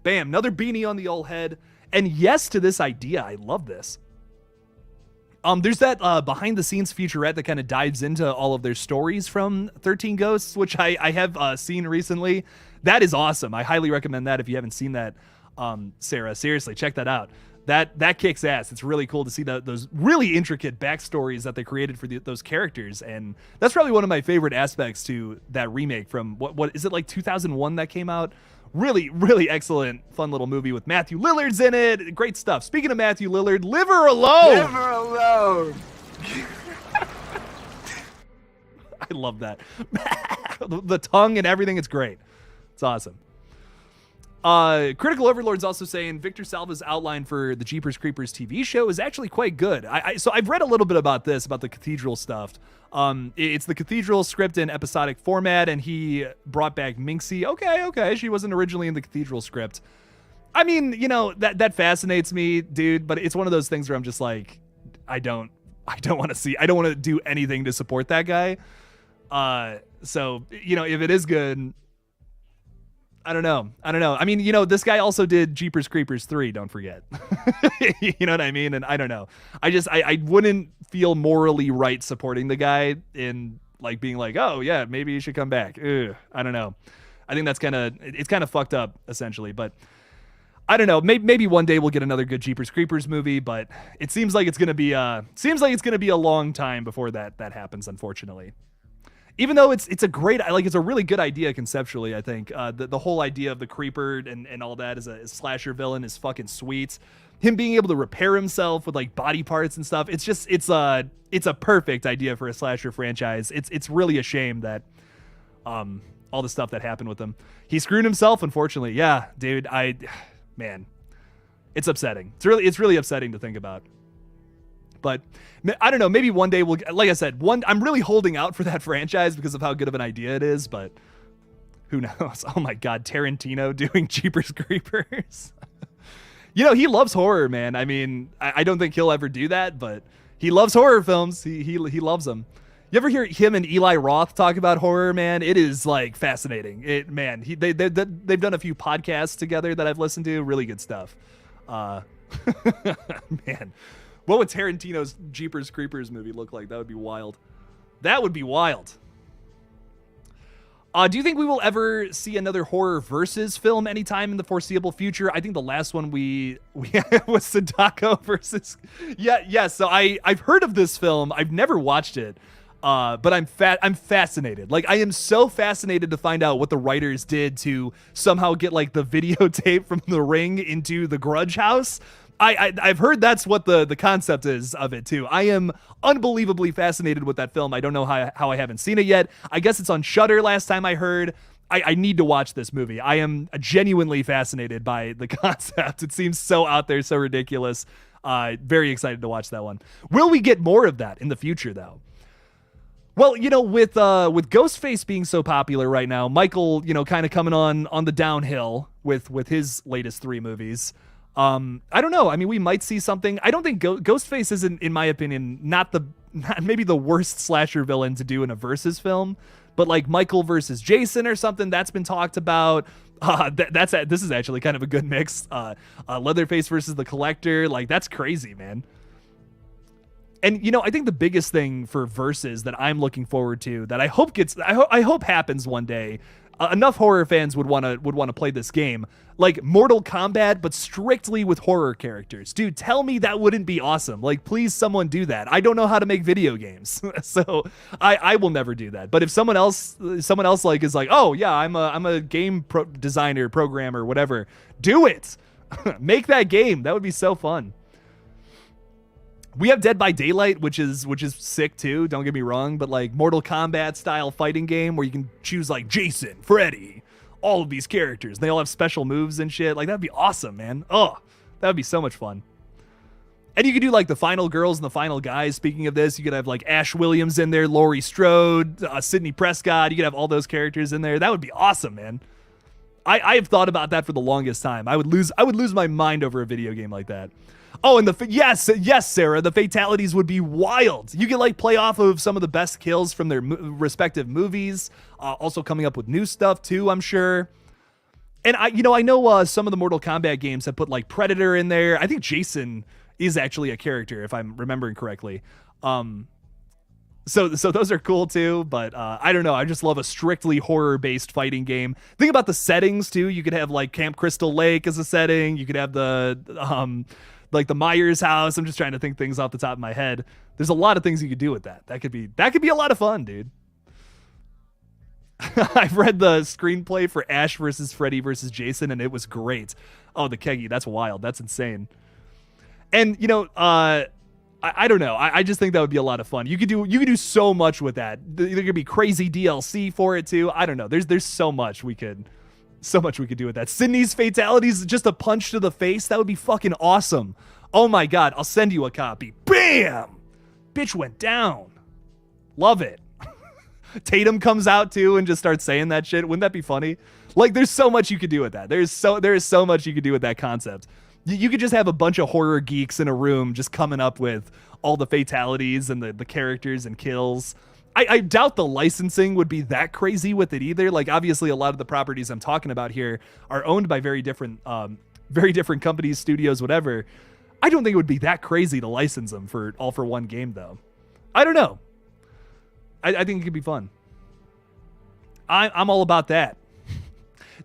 Bam. Another beanie on the old head. And yes to this idea. I love this. There's that behind-the-scenes featurette that kind of dives into all of their stories from 13 Ghosts, which I have seen recently. That is awesome. I highly recommend that if you haven't seen that, Sarah. Seriously, check that out. That kicks ass. It's really cool to see those really intricate backstories that they created for those characters, and that's probably one of my favorite aspects to that remake from what is it, like 2001 that came out? Really, really excellent, fun little movie with Matthew Lillard's in it. Great stuff. Speaking of Matthew Lillard, Leave Her Alone. Leave her alone. I love that. The tongue and everything. It's great. It's awesome. Critical Overlord's also saying Victor Salva's outline for the Jeepers Creepers TV show is actually quite good. So I've read a little bit about this, about the Cathedral stuff. It's the Cathedral script in episodic format, and he brought back Minxie. Okay. She wasn't originally in the Cathedral script. I mean, that fascinates me, dude, but it's one of those things where I'm just like, I don't want to do anything to support that guy. So, if it is good, I don't know. I mean, this guy also did Jeepers Creepers 3, don't forget. You know what I mean? And I don't know. I wouldn't feel morally right supporting the guy in like being like, oh yeah, maybe you should come back. Ugh, I don't know. I think it's kind of fucked up essentially, but I don't know. Maybe one day we'll get another good Jeepers Creepers movie, but it seems like it's going to be a long time before that happens, unfortunately. Even though it's a really good idea conceptually, I think the whole idea of the creeper and all that as a slasher villain is fucking sweet. Him being able to repair himself with like body parts and stuff, it's a perfect idea for a slasher franchise. It's really a shame that all the stuff that happened with him. He screwed himself, unfortunately. Yeah, dude, man, it's upsetting. It's really upsetting to think about. But I don't know. Maybe one day we'll, like I said, I'm really holding out for that franchise because of how good of an idea it is, but who knows? Oh my God, Tarantino doing Jeepers Creepers. You know, he loves horror, man. I mean, I don't think he'll ever do that, but he loves horror films. He loves them. You ever hear him and Eli Roth talk about horror, man? It is like fascinating. They've done a few podcasts together that I've listened to. Really good stuff. Man, what would Tarantino's Jeepers Creepers movie look like? That would be wild. That would be wild. Do you think we will ever see another horror versus film anytime in the foreseeable future? I think the last one we was Sadako versus. Yeah. So I've heard of this film. I've never watched it. But I'm fascinated. Like, I am so fascinated to find out what the writers did to somehow get like the videotape from The Ring into the Grudge house. I've heard that's what the concept is of it too. I am unbelievably fascinated with that film. I don't know how I haven't seen it yet. I guess it's on Shudder last time I heard. I need to watch this movie. I am genuinely fascinated by the concept. It seems so out there, so ridiculous. Very excited to watch that one. Will we get more of that in the future though? Well, you know, with Ghostface being so popular right now, Michael, you know, kind of coming on the downhill with his latest 3 movies. I don't know. I mean, we might see something. I don't think Ghostface is, in my opinion, not maybe the worst slasher villain to do in a versus film, but like Michael versus Jason or something that's been talked about. This is actually kind of a good mix. Leatherface versus the Collector, like that's crazy, man. And you know, I think the biggest thing for versus that I'm looking forward to, that I hope happens one day. Enough horror fans would want to play this game, like Mortal Kombat, but strictly with horror characters. Dude, tell me that wouldn't be awesome. Like, please, someone do that. I don't know how to make video games, so I will never do that. But if someone else like is like, oh yeah, I'm a game designer, programmer, whatever, do it. Make that game. That would be so fun. We have Dead by Daylight, which is sick too, don't get me wrong, but like Mortal Kombat style fighting game where you can choose like Jason, Freddy, all of these characters. They all have special moves and shit. Like, that'd be awesome, man. Oh, that would be so much fun. And you could do like the final girls and the final guys. Speaking of this, you could have like Ash Williams in there, Laurie Strode, Sidney Prescott. You could have all those characters in there. That would be awesome, man. I've thought about that for the longest time. I would lose my mind over a video game like that. Oh, and yes, Sarah, the fatalities would be wild. You could like play off of some of the best kills from their respective movies. Also coming up with new stuff too, I'm sure. And I know some of the Mortal Kombat games have put like Predator in there. I think Jason is actually a character, if I'm remembering correctly. So those are cool too, but I don't know. I just love a strictly horror-based fighting game. Think about the settings too. You could have like Camp Crystal Lake as a setting. You could have the like the Myers house. I'm just trying to think things off the top of my head. There's a lot of things you could do with that. That could be a lot of fun, dude. I've read the screenplay for Ash versus Freddy versus Jason, and it was great. Oh, the Keggy, that's wild. That's insane. And you know, I don't know. I just think that would be a lot of fun. You could do so much with that. There could be crazy DLC for it too. I don't know. There's so much we could do with that. Sydney's fatalities, just a punch to the face. That would be fucking awesome. Oh my God. I'll send you a copy. Bam! Bitch went down. Love it. Tatum comes out too and just starts saying that shit. Wouldn't that be funny? Like, there's so much you could do with that. There is so much you could do with that concept. You could just have a bunch of horror geeks in a room just coming up with all the fatalities and the characters and kills. I doubt the licensing would be that crazy with it either. Like, obviously, a lot of the properties I'm talking about here are owned by very different companies, studios, whatever. I don't think it would be that crazy to license them for one game, though. I don't know. I think it could be fun. I'm all about that.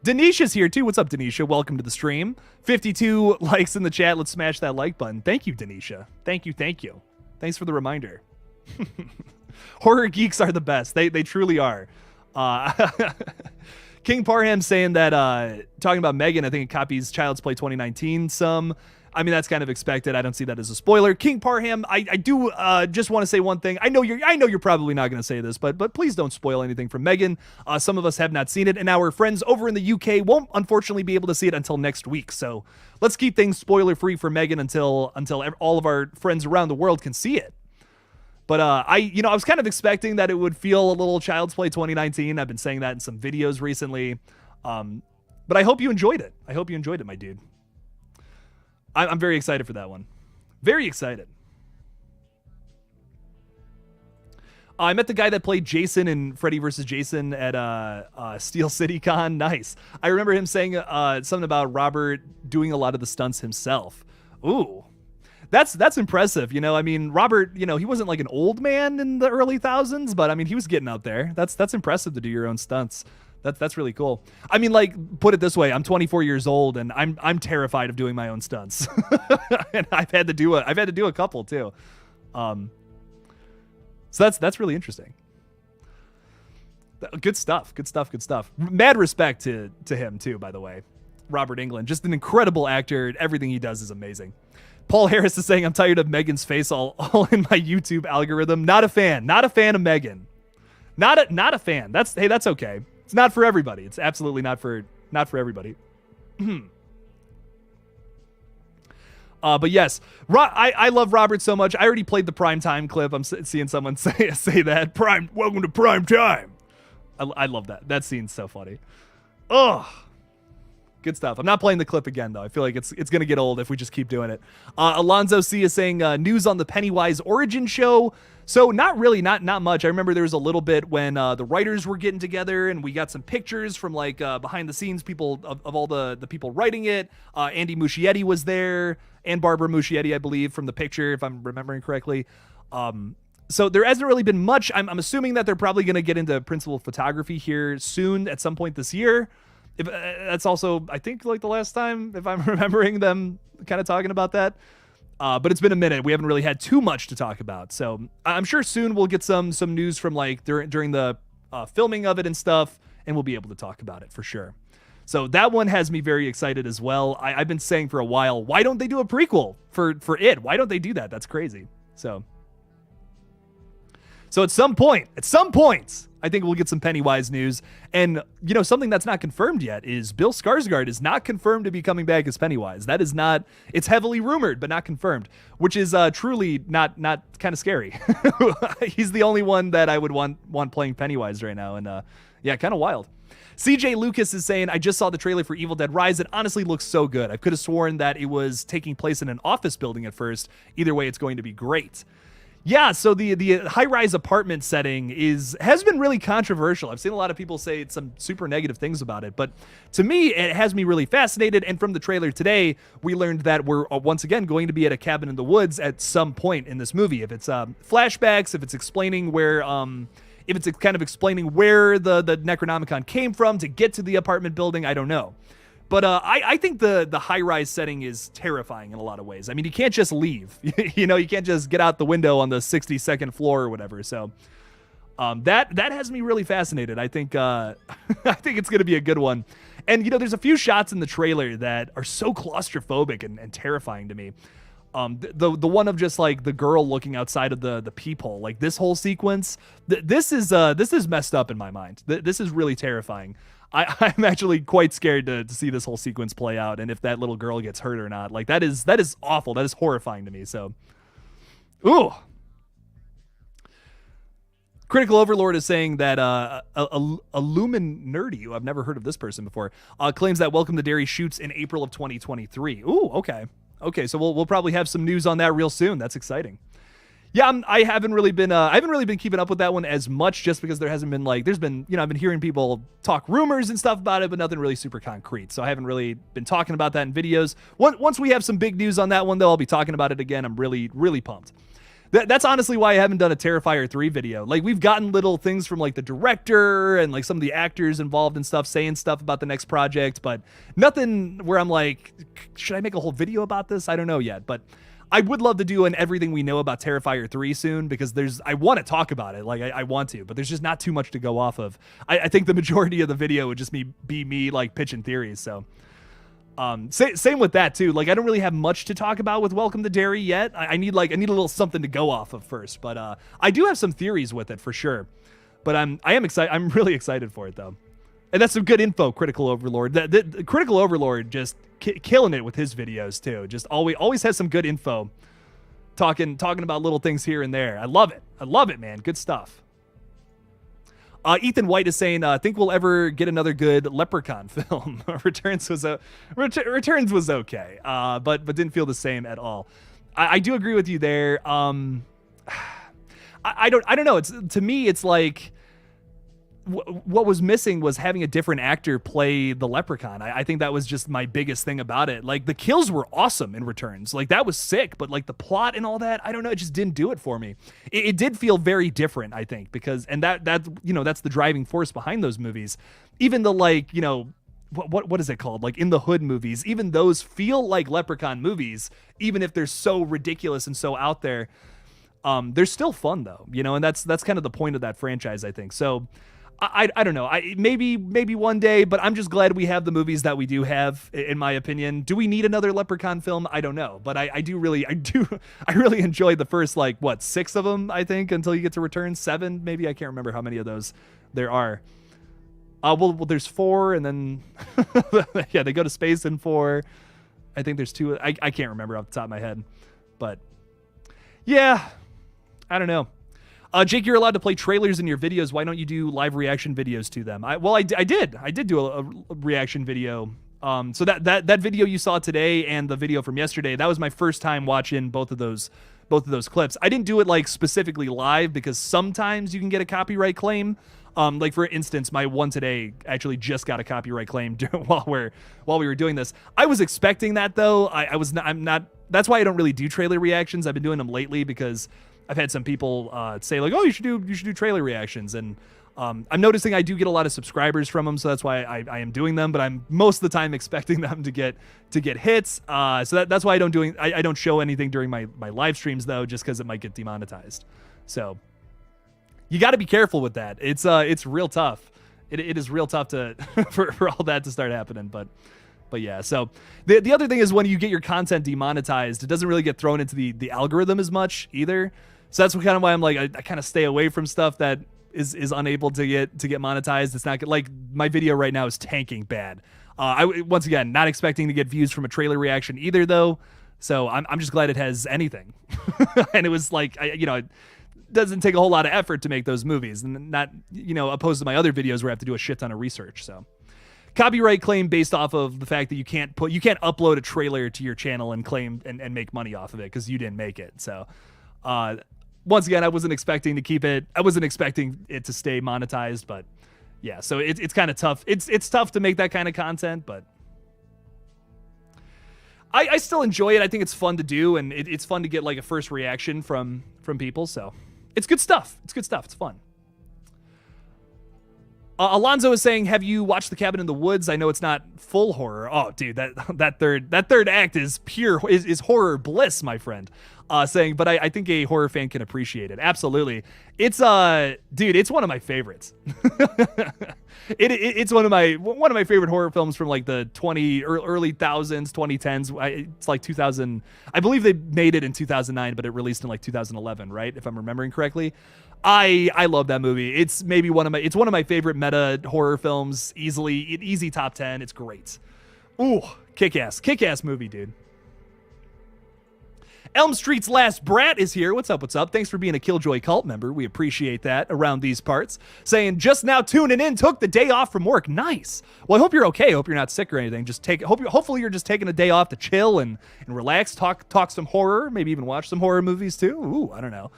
Denisha's here too. What's up, Denisha? Welcome to the stream. 52 likes in the chat. Let's smash that like button. Thank you, Denisha. Thank you. Thanks for the reminder. Horror geeks are the best. They truly are. King Parham saying that talking about Megan, I think it copies Child's Play 2019 some. I mean, that's kind of expected. I don't see that as a spoiler. King Parham, I do just want to say one thing. I know you're probably not going to say this, but please don't spoil anything from Megan. Some of us have not seen it, and our friends over in the UK won't unfortunately be able to see it until next week. So let's keep things spoiler free for Megan until all of our friends around the world can see it. But I was kind of expecting that it would feel a little Child's Play 2019. I've been saying that in some videos recently. But I hope you enjoyed it. I hope you enjoyed it, my dude. I'm very excited for that one. Very excited. I met the guy that played Jason in Freddy vs. Jason at Steel City Con. Nice. I remember him saying something about Robert doing a lot of the stunts himself. Ooh. That's impressive. You know, I mean, Robert, you know, he wasn't like an old man in the early thousands, but I mean, he was getting out there. That's impressive to do your own stunts. That's really cool. I mean, like, put it this way, I'm 24 years old and I'm terrified of doing my own stunts. And I've had to do a couple too. So that's really interesting. Good stuff. Mad respect to him too, by the way. Robert Englund, just an incredible actor. Everything he does is amazing. Paul Harris is saying, I'm tired of Megan's face all in my YouTube algorithm. Not a fan of Megan. Not a fan. That's okay. It's not for everybody. It's absolutely not for everybody. But yes, I love Robert so much. I already played the prime time clip. I'm seeing someone say that. Welcome to prime time. I love that. That scene's so funny. Oh, good stuff. I'm not playing the clip again, though. I feel like it's going to get old if we just keep doing it. Alonzo C is saying news on the Pennywise origin show. So not really, not much. I remember there was a little bit when the writers were getting together and we got some pictures from like behind the scenes people of all the people writing it. Andy Muschietti was there and Barbara Muschietti, I believe, from the picture, if I'm remembering correctly. So there hasn't really been much. I'm assuming that they're probably going to get into principal photography here soon at some point this year. If that's also, I think, like the last time, if I'm remembering them kind of talking about that. But it's been a minute. We haven't really had too much to talk about. So I'm sure soon we'll get some news from like during the filming of it and stuff, and we'll be able to talk about it for sure. So that one has me very excited as well. I've been saying for a while, why don't they do a prequel for it? Why don't they do that? That's crazy. So at some point, I think we'll get some Pennywise news. And, you know, something that's not confirmed yet is Bill Skarsgård is not confirmed to be coming back as Pennywise. That is not, it's heavily rumored, but not confirmed, which is truly not kind of scary. He's the only one that I would want playing Pennywise right now. And yeah, kind of wild. CJ Lucas is saying, I just saw the trailer for Evil Dead Rise. It honestly looks so good. I could have sworn that it was taking place in an office building at first. Either way, it's going to be great. Yeah, so the high-rise apartment setting has been really controversial. I've seen a lot of people say some super negative things about it, but to me, it has me really fascinated. And from the trailer today, we learned that we're once again going to be at a cabin in the woods at some point in this movie. If it's flashbacks, if it's explaining where, if it's kind of explaining where the Necronomicon came from to get to the apartment building, I don't know. But I think the high-rise setting is terrifying in a lot of ways. I mean, you can't just leave. You know, you can't just get out the window on the 62nd floor or whatever. So that has me really fascinated. I think I think it's going to be a good one. And, you know, there's a few shots in the trailer that are so claustrophobic and terrifying to me. The one of just like the girl looking outside of the peephole, like this whole sequence, this is messed up in my mind. This is really terrifying. I'm actually quite scared to see this whole sequence play out, and if that little girl gets hurt or not. Like that is awful. That is horrifying to me. So, ooh. Critical Overlord is saying that Illumin Nerdy, who I've never heard of this person before, claims that Welcome to Derry shoots in April of 2023. Ooh, okay. So we'll probably have some news on that real soon. That's exciting. Yeah, I haven't really been keeping up with that one as much, just because there hasn't been there's been, you know, I've been hearing people talk rumors and stuff about it, but nothing really super concrete. So I haven't really been talking about that in videos. Once we have some big news on that one, though, I'll be talking about it again. I'm really, really pumped. That's honestly why I haven't done a Terrifier 3 video. Like, we've gotten little things from like the director and like some of the actors involved and stuff saying stuff about the next project, but nothing where I'm like, should I make a whole video about this? I don't know yet, but I would love to do an everything we know about Terrifier 3 soon, because I want to talk about it. Like I want to, but there's just not too much to go off of. I think the majority of the video would just be me like pitching theories. So Same with that too. Like I don't really have much to talk about with Welcome to Derry yet. I need a little something to go off of first, but I do have some theories with it for sure. But I am excited. I'm really excited for it though, and that's some good info. Critical Overlord, the Critical Overlord, just killing it with his videos too. Just always has some good info, talking about little things here and there. I love it, man. Good stuff. Ethan White is saying, think we'll ever get another good Leprechaun film. Returns was okay, but didn't feel the same at all. I do agree with you there. I don't know. To me, it's like what was missing was having a different actor play the Leprechaun. I think that was just my biggest thing about it. Like the kills were awesome in Returns. Like that was sick, but like the plot and all that, I don't know. It just didn't do it for me. It did feel very different, I think, because, and that, that's the driving force behind those movies. Even the like, what is it called? Like In the Hood movies, even those feel like Leprechaun movies, even if they're so ridiculous and so out there. They're still fun though, and that's kind of the point of that franchise, I think. So I don't know. Maybe one day, but I'm just glad we have the movies that we do have, in my opinion. Do we need another Leprechaun film? I don't know, but I really enjoyed the first 6 of them, I think, until you get to Return. 7, maybe. I can't remember how many of those there are. Well, there's 4, and then yeah, they go to space in 4. I think there's 2. I can't remember off the top of my head, but yeah, I don't know. Jake, you're allowed to play trailers in your videos. Why don't you do live reaction videos to them? I did do a reaction video. So that video you saw today and the video from yesterday, that was my first time watching both of those clips. I didn't do it specifically live because sometimes you can get a copyright claim. Like for instance, my one today actually just got a copyright claim while we were doing this. I was expecting that though. I'm not. That's why I don't really do trailer reactions. I've been doing them lately because I've had some people say like, "Oh, you should do trailer reactions," and I'm noticing I do get a lot of subscribers from them, so that's why I am doing them. But I'm most of the time expecting them to get hits. So that's why I don't show anything during my live streams though, just because it might get demonetized. So you got to be careful with that. It's real tough. It is real tough to for all that to start happening, but yeah. So the other thing is when you get your content demonetized, it doesn't really get thrown into the algorithm as much either. So that's kind of why I'm like, I kind of stay away from stuff that is unable to get monetized. It's not like my video right now is tanking bad. Once again, not expecting to get views from a trailer reaction either though. So I'm just glad it has anything. And it was like, it doesn't take a whole lot of effort to make those movies, and not, opposed to my other videos where I have to do a shit ton of research. So copyright claim based off of the fact that you can't upload a trailer to your channel and claim and make money off of it because you didn't make it. So once again, I wasn't expecting to keep it. I wasn't expecting it to stay monetized, but yeah, so it's kind of tough. It's tough to make that kind of content, but I still enjoy it. I think it's fun to do, and it's fun to get like a first reaction from people. So it's good stuff. It's fun. Alonzo is saying, have you watched The Cabin in the Woods? I know it's not full horror. Oh, dude, that third act is pure is horror bliss, my friend. Saying, but I think a horror fan can appreciate it. Absolutely. It's dude, it's one of my favorites. It's one of my favorite horror films from like the early 2010s. It's like 2000. I believe they made it in 2009, but it released in like 2011, right? If I'm remembering correctly. I love that movie. It's maybe one of my favorite meta horror films. Easy top 10. It's great. Ooh, kick-ass movie, dude. Elm Street's Last Brat is here. What's up? Thanks for being a KillJoy cult member. We appreciate that around these parts. Saying, just now tuning in, took the day off from work. Nice. Well, I hope you're okay. I hope you're not sick or anything. Hopefully you're just taking a day off to chill and relax, talk some horror, maybe even watch some horror movies too. Ooh, I don't know.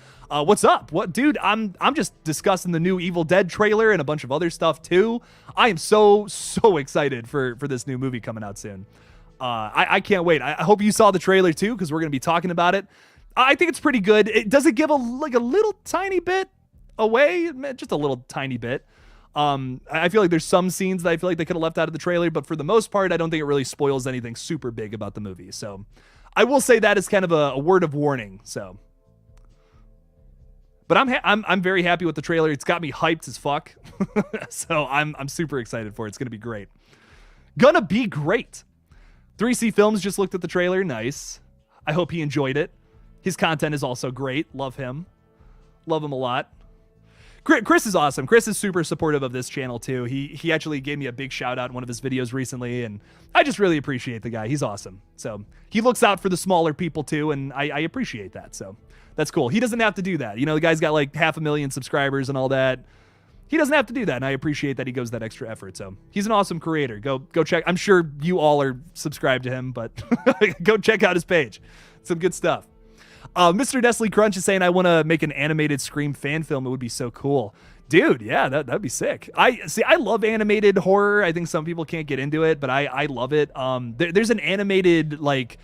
What's up? What, dude? I'm just discussing the new Evil Dead trailer and a bunch of other stuff too. I am so excited for this new movie coming out soon. I can't wait. I hope you saw the trailer too, because we're going to be talking about it. I think it's pretty good. Does it give a little tiny bit away? Just a little tiny bit. I feel like there's some scenes that I feel like they could have left out of the trailer, but for the most part, I don't think it really spoils anything super big about the movie. So I will say that is kind of a word of warning. So, but I'm very happy with the trailer. It's got me hyped as fuck. So I'm super excited for it. It's going to be great. 3C Films just looked at the trailer. Nice. I hope he enjoyed it. His content is also great. Love him. Love him a lot. Chris is awesome. Chris is super supportive of this channel too. He actually gave me a big shout out in one of his videos recently, and I just really appreciate the guy. He's awesome. So he looks out for the smaller people too, and I appreciate that. So that's cool. He doesn't have to do that. You know, the guy's got like 500,000 subscribers and all that. He doesn't have to do that, and I appreciate that he goes that extra effort. So he's an awesome creator. Go check. I'm sure you all are subscribed to him, but go check out his page. Some good stuff. Mr. Nestle Crunch is saying, I want to make an animated Scream fan film. It would be so cool. Dude, yeah, that'd be sick. I love animated horror. I think some people can't get into it, but I love it. There's an animated, like,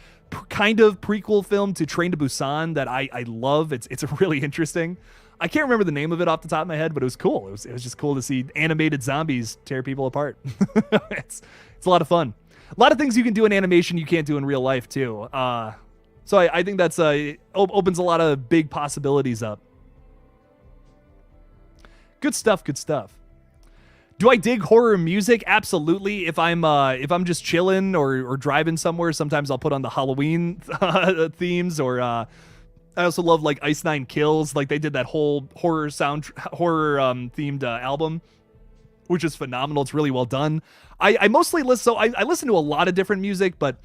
kind of prequel film to Train to Busan that I love. It's really interesting. I can't remember the name of it off the top of my head, but it was cool. It was just cool to see animated zombies tear people apart. It's a lot of fun. A lot of things you can do in animation you can't do in real life, too. So I think that's opens a lot of big possibilities up. Good stuff, good stuff. Do I dig horror music? Absolutely. If I'm just chilling or driving somewhere, sometimes I'll put on the Halloween themes, or I also love like Ice Nine Kills. Like they did that whole horror themed album, which is phenomenal. It's really well done. I mostly listen. So I listen to a lot of different music, but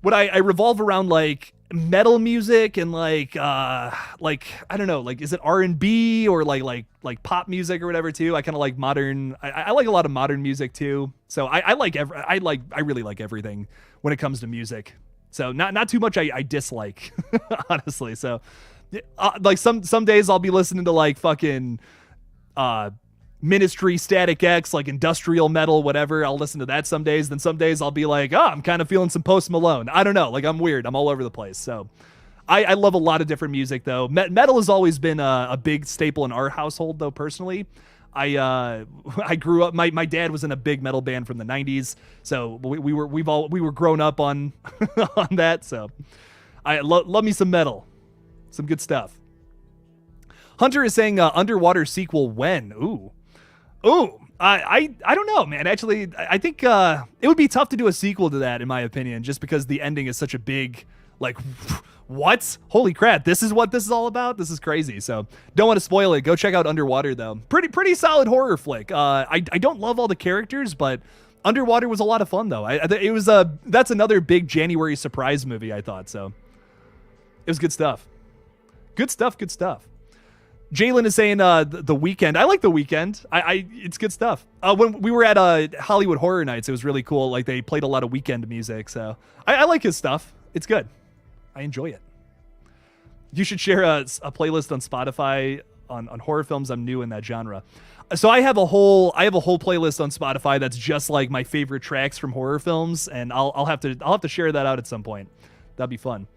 what I revolve around like metal music and like I don't know, like is it R&B or like pop music or whatever too. I kind of like modern. I like a lot of modern music too. So I really like everything when it comes to music. So not too much I dislike, honestly. So like some days I'll be listening to like fucking Ministry, Static X, like industrial metal, whatever. I'll listen to that some days. Then some days I'll be like, oh, I'm kind of feeling some Post Malone. I don't know. Like I'm weird. I'm all over the place. So I love a lot of different music though. Metal has always been a big staple in our household though. Personally, I grew up. My dad was in a big metal band from the 90s. So we were grown up on on that. So I love me some metal, some good stuff. Hunter is saying underwater sequel when? Ooh, I don't know, man. Actually, I think it would be tough to do a sequel to that, in my opinion, just because the ending is such a big, like, what? Holy crap, this is what this is all about? This is crazy. So don't want to spoil it. Go check out Underwater, though. Pretty solid horror flick. I don't love all the characters, but Underwater was a lot of fun, though. That's another big January surprise movie, I thought. So it was good stuff. Good stuff. Jalen is saying the Weeknd. I like the Weeknd. It's good stuff. When we were at Hollywood Horror Nights, it was really cool. Like they played a lot of Weeknd music, so I like his stuff. It's good. I enjoy it. You should share a playlist on Spotify on horror films. I'm new in that genre, so I have a whole playlist on Spotify that's just like my favorite tracks from horror films, and I'll have to share that out at some point. That'd be fun.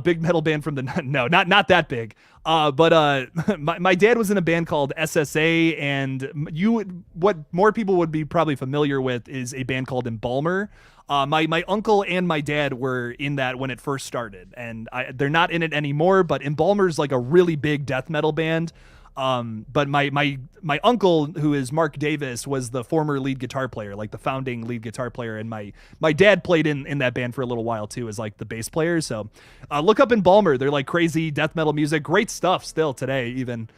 Big metal band from the no, not that big. But my dad was in a band called SSA, and what more people would be probably familiar with is a band called Embalmer. My uncle and my dad were in that when it first started, and they're not in it anymore. But Embalmer's like a really big death metal band. But my uncle, who is Mark Davis, was the former lead guitar player, like the founding lead guitar player. And my dad played in that band for a little while too, as like the bass player. So, look up Embalmer. They're like crazy death metal music. Great stuff still today, even.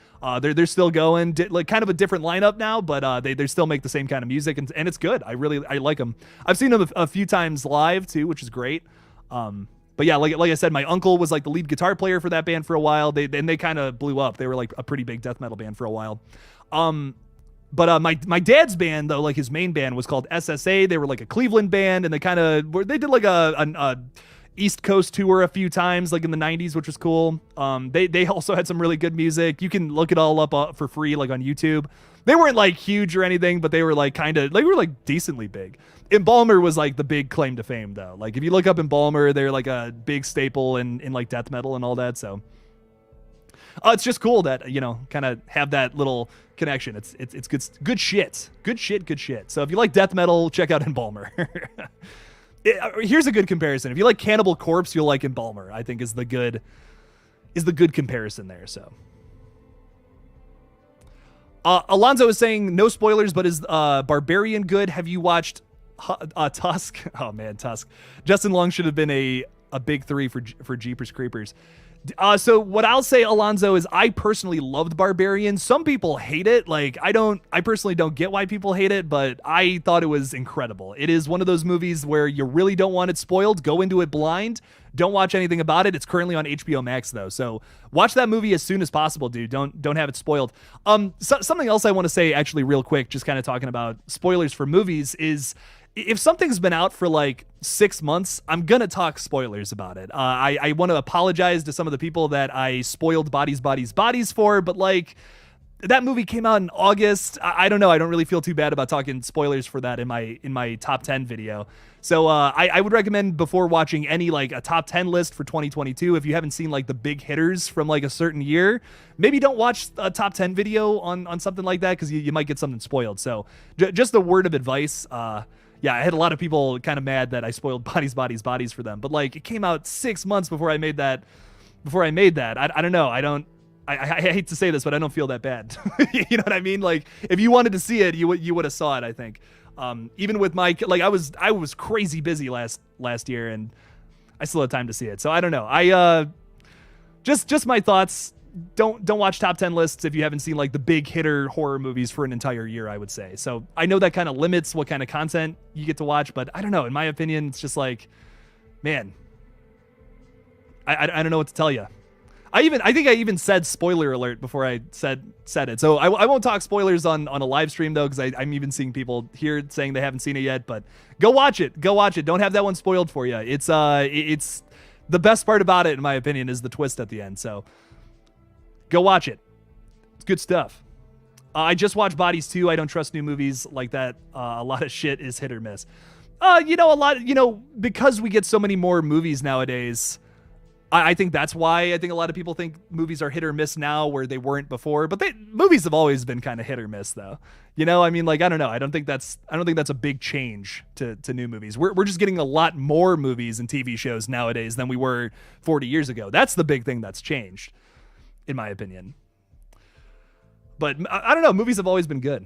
They're still going, like kind of a different lineup now, but, they still make the same kind of music, and it's good. I like them. I've seen them a few times live too, which is great. But yeah, like I said, my uncle was like the lead guitar player for that band for a while. They kind of blew up. They were like a pretty big death metal band for a while. But my dad's band though, like his main band was called SSA. They were like a Cleveland band, and they did like a East Coast tour a few times, like in the 90s, which was cool. They also had some really good music. You can look it all up for free, like on YouTube. They weren't like huge or anything, but they were like they were like decently big. Embalmer was like the big claim to fame though. Like if you look up Embalmer, they're like a big staple in like death metal and all that. So it's just cool that, kind of have that little connection. It's good shit. Good shit. So if you like death metal, check out Embalmer. Here's a good comparison. If you like Cannibal Corpse, you'll like Embalmer, I think is the good comparison there. So Alonzo is saying no spoilers, but is Barbarian good? Have you watched Tusk. Oh man, Tusk. Justin Long should have been a big 3 for Jeepers Creepers. So what I'll say, Alonzo, is I personally loved Barbarian. Some people hate it. Like, I personally don't get why people hate it, but I thought it was incredible. It is one of those movies where you really don't want it spoiled. Go into it blind. Don't watch anything about it. It's currently on HBO Max though. So watch that movie as soon as possible, dude. Don't have it spoiled. Something else I want to say actually real quick, just kind of talking about spoilers for movies, is if something's been out for like 6 months, I'm gonna talk spoilers about it. I want to apologize to some of the people that I spoiled Bodies for, but like, that movie came out in August. I don't know. I don't really feel too bad about talking spoilers for that in my top 10 video. So I would recommend, before watching any like a top 10 list for 2022, if you haven't seen like the big hitters from like a certain year, maybe don't watch a top 10 video on something like that, because you might get something spoiled. So just a word of advice. Yeah, I had a lot of people kind of mad that I spoiled Bodies for them, but like, it came out 6 months before I made that. I don't know. I hate to say this, but I don't feel that bad. You know what I mean? Like, if you wanted to see it, you would have saw it, I think. Even with my, like, I was crazy busy last year, and I still had time to see it. So I don't know. Just my thoughts. Don't watch top 10 lists if you haven't seen like the big hitter horror movies for an entire year, I would say. So I know that kind of limits what kind of content you get to watch, but I don't know. In my opinion, it's just like, man, I don't know what to tell you. I think I even said spoiler alert before I said it. So I won't talk spoilers on a live stream though, because I'm even seeing people here saying they haven't seen it yet. But go watch it. Don't have that one spoiled for you. It's the best part about it, in my opinion, is the twist at the end. So go watch it. It's good stuff. I just watched Bodies 2. I don't trust new movies like that. A lot of shit is hit or miss. Because we get so many more movies nowadays, I think that's why I think a lot of people think movies are hit or miss now where they weren't before. But movies have always been kind of hit or miss, though. I mean, like, I don't know. I don't think that's a big change to new movies. We're just getting a lot more movies and TV shows nowadays than we were 40 years ago. That's the big thing that's changed, in my opinion. But I don't know. Movies have always been good.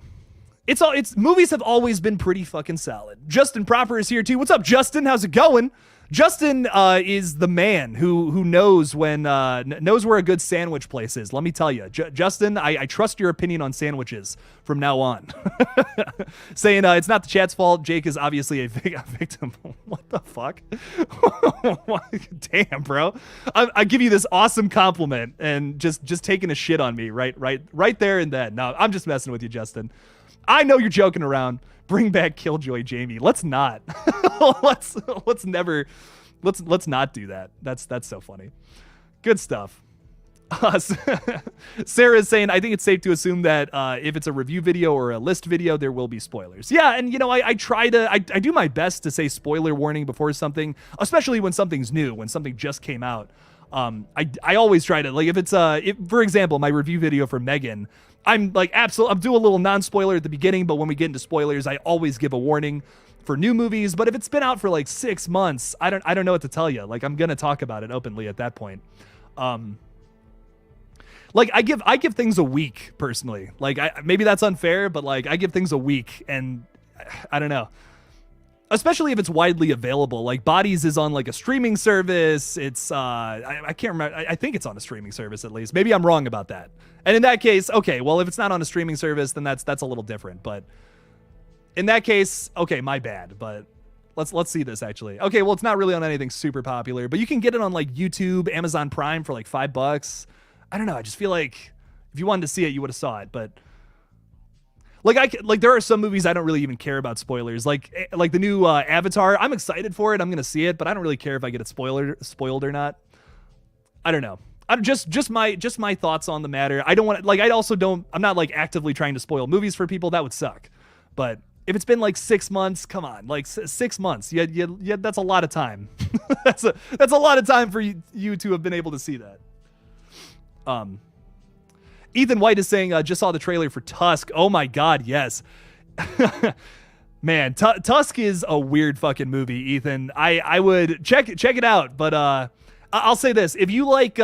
Movies have always been pretty fucking solid. Justin Proper is here too. What's up, Justin? How's it going? Justin is the man who knows knows where a good sandwich place is. Let me tell you, Justin, I trust your opinion on sandwiches from now on. Saying it's not the chat's fault. Jake is obviously a victim. What the fuck? Damn, bro. I give you this awesome compliment and just taking a shit on me right there and then. No, I'm just messing with you, Justin. I know you're joking around. Bring back KillJoy Jamie. Let's not. let's not do that. That's so funny. Good stuff. Sarah is saying, I think it's safe to assume that if it's a review video or a list video, there will be spoilers. Yeah, and I do my best to say spoiler warning before something, especially when something's new, when something just came out. I always try to, like, if it's for example, my review video for Megan, I'm like, I'm doing a little non-spoiler at the beginning, but when we get into spoilers, I always give a warning for new movies. But if it's been out for like 6 months, I don't know what to tell you. Like, I'm gonna talk about it openly at that point. Like, I give things a week personally. Like, maybe that's unfair, but like, I give things a week, and I don't know. Especially if it's widely available. Like, Bodies is on like a streaming service. It's I can't remember. I think it's on a streaming service at least. Maybe I'm wrong about that. And in that case, okay, well, if it's not on a streaming service, then that's a little different. But in that case, okay, my bad. But let's see this actually. Okay, well, it's not really on anything super popular, but you can get it on like YouTube, Amazon Prime for like $5. I don't know. I just feel like if you wanted to see it, you would have saw it. But like there are some movies I don't really even care about spoilers. Like the new Avatar. I'm excited for it. I'm gonna see it, but I don't really care if I get it spoiled or not. I don't know. I'm just my thoughts on the matter. I don't want to, like, I'm not like actively trying to spoil movies for people. That would suck. But if it's been like 6 months, come on, like 6 months. Yeah, that's a lot of time. that's a lot of time for you to have been able to see that. Ethan White is saying, just saw the trailer for Tusk. Oh my God, yes. Man, Tusk is a weird fucking movie, Ethan. I would check it out, but I'll say this: if you like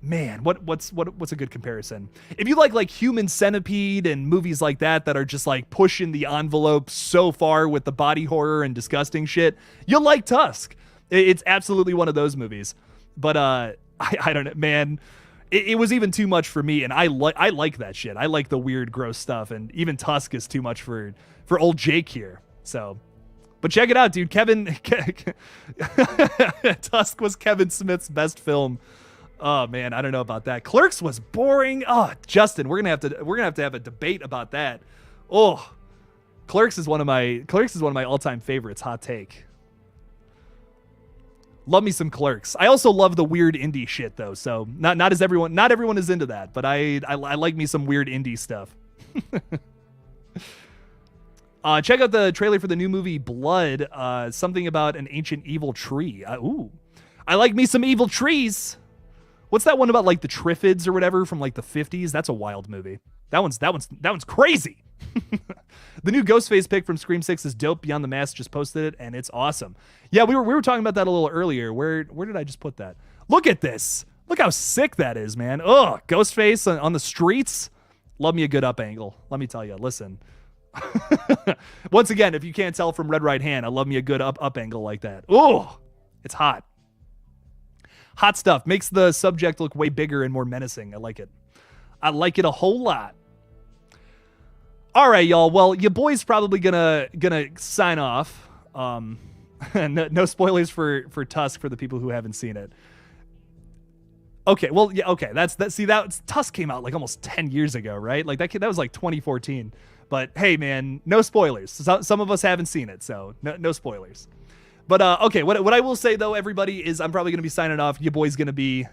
man, what's a good comparison? If you like Human Centipede and movies like that are just like pushing the envelope so far with the body horror and disgusting shit, you'll like Tusk. It's absolutely one of those movies. But I don't know, man. It was even too much for me, and I like that shit. I like the weird, gross stuff, and even Tusk is too much for old Jake here. So, but check it out, dude. Tusk was Kevin Smith's best film. Oh man, I don't know about that. Clerks was boring. Oh, Justin, we're gonna have to have a debate about that. Oh, Clerks is one of my all-time favorites. Hot take. Love me some Clerks. I also love the weird indie shit though. So not everyone is into that, but I like me some weird indie stuff. Check out the trailer for the new movie Blood. Something about an ancient evil tree. Ooh, I like me some evil trees. What's that one about like the Triffids or whatever from like the 50s? That's a wild movie. That one's crazy. The new Ghostface pick from Scream 6 is dope. Beyond the Mask just posted it, and it's awesome. Yeah, we were talking about that a little earlier. Where did I just put that? Look at this. Look how sick that is, man. Ugh, Ghostface on the streets. Love me a good up angle. Let me tell you. Listen. Once again, if you can't tell from Red Right Hand, I love me a good up angle like that. Oh, it's hot. Hot stuff. Makes the subject look way bigger and more menacing. I like it. I like it a whole lot. All right, y'all. Well, your boy's probably gonna sign off. No spoilers for Tusk for the people who haven't seen it. Okay, well, yeah, okay. Tusk came out like almost 10 years ago, right? Like that was like 2014. But hey, man, no spoilers. Some of us haven't seen it, so no spoilers. But okay, what I will say though, everybody, is I'm probably gonna be signing off. Your boy's gonna be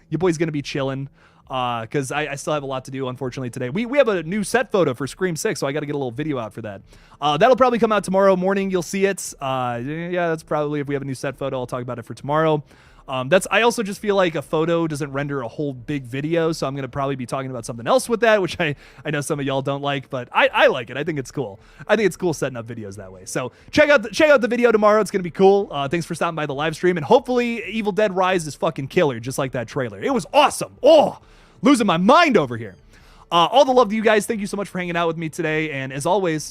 chilling. Because I still have a lot to do, unfortunately, today. We have a new set photo for Scream 6, so I got to get a little video out for that. That'll probably come out tomorrow morning. You'll see it. Yeah, that's probably, if we have a new set photo, I'll talk about it for tomorrow. I also just feel like a photo doesn't render a whole big video, so I'm going to probably be talking about something else with that, which I know some of y'all don't like, but I like it. I think it's cool. I think it's cool setting up videos that way. So check out the video tomorrow. It's going to be cool. Thanks for stopping by the live stream, and hopefully Evil Dead Rise is fucking killer, just like that trailer. It was awesome. Oh, losing my mind over here. All the love to you guys. Thank you so much for hanging out with me today, and as always,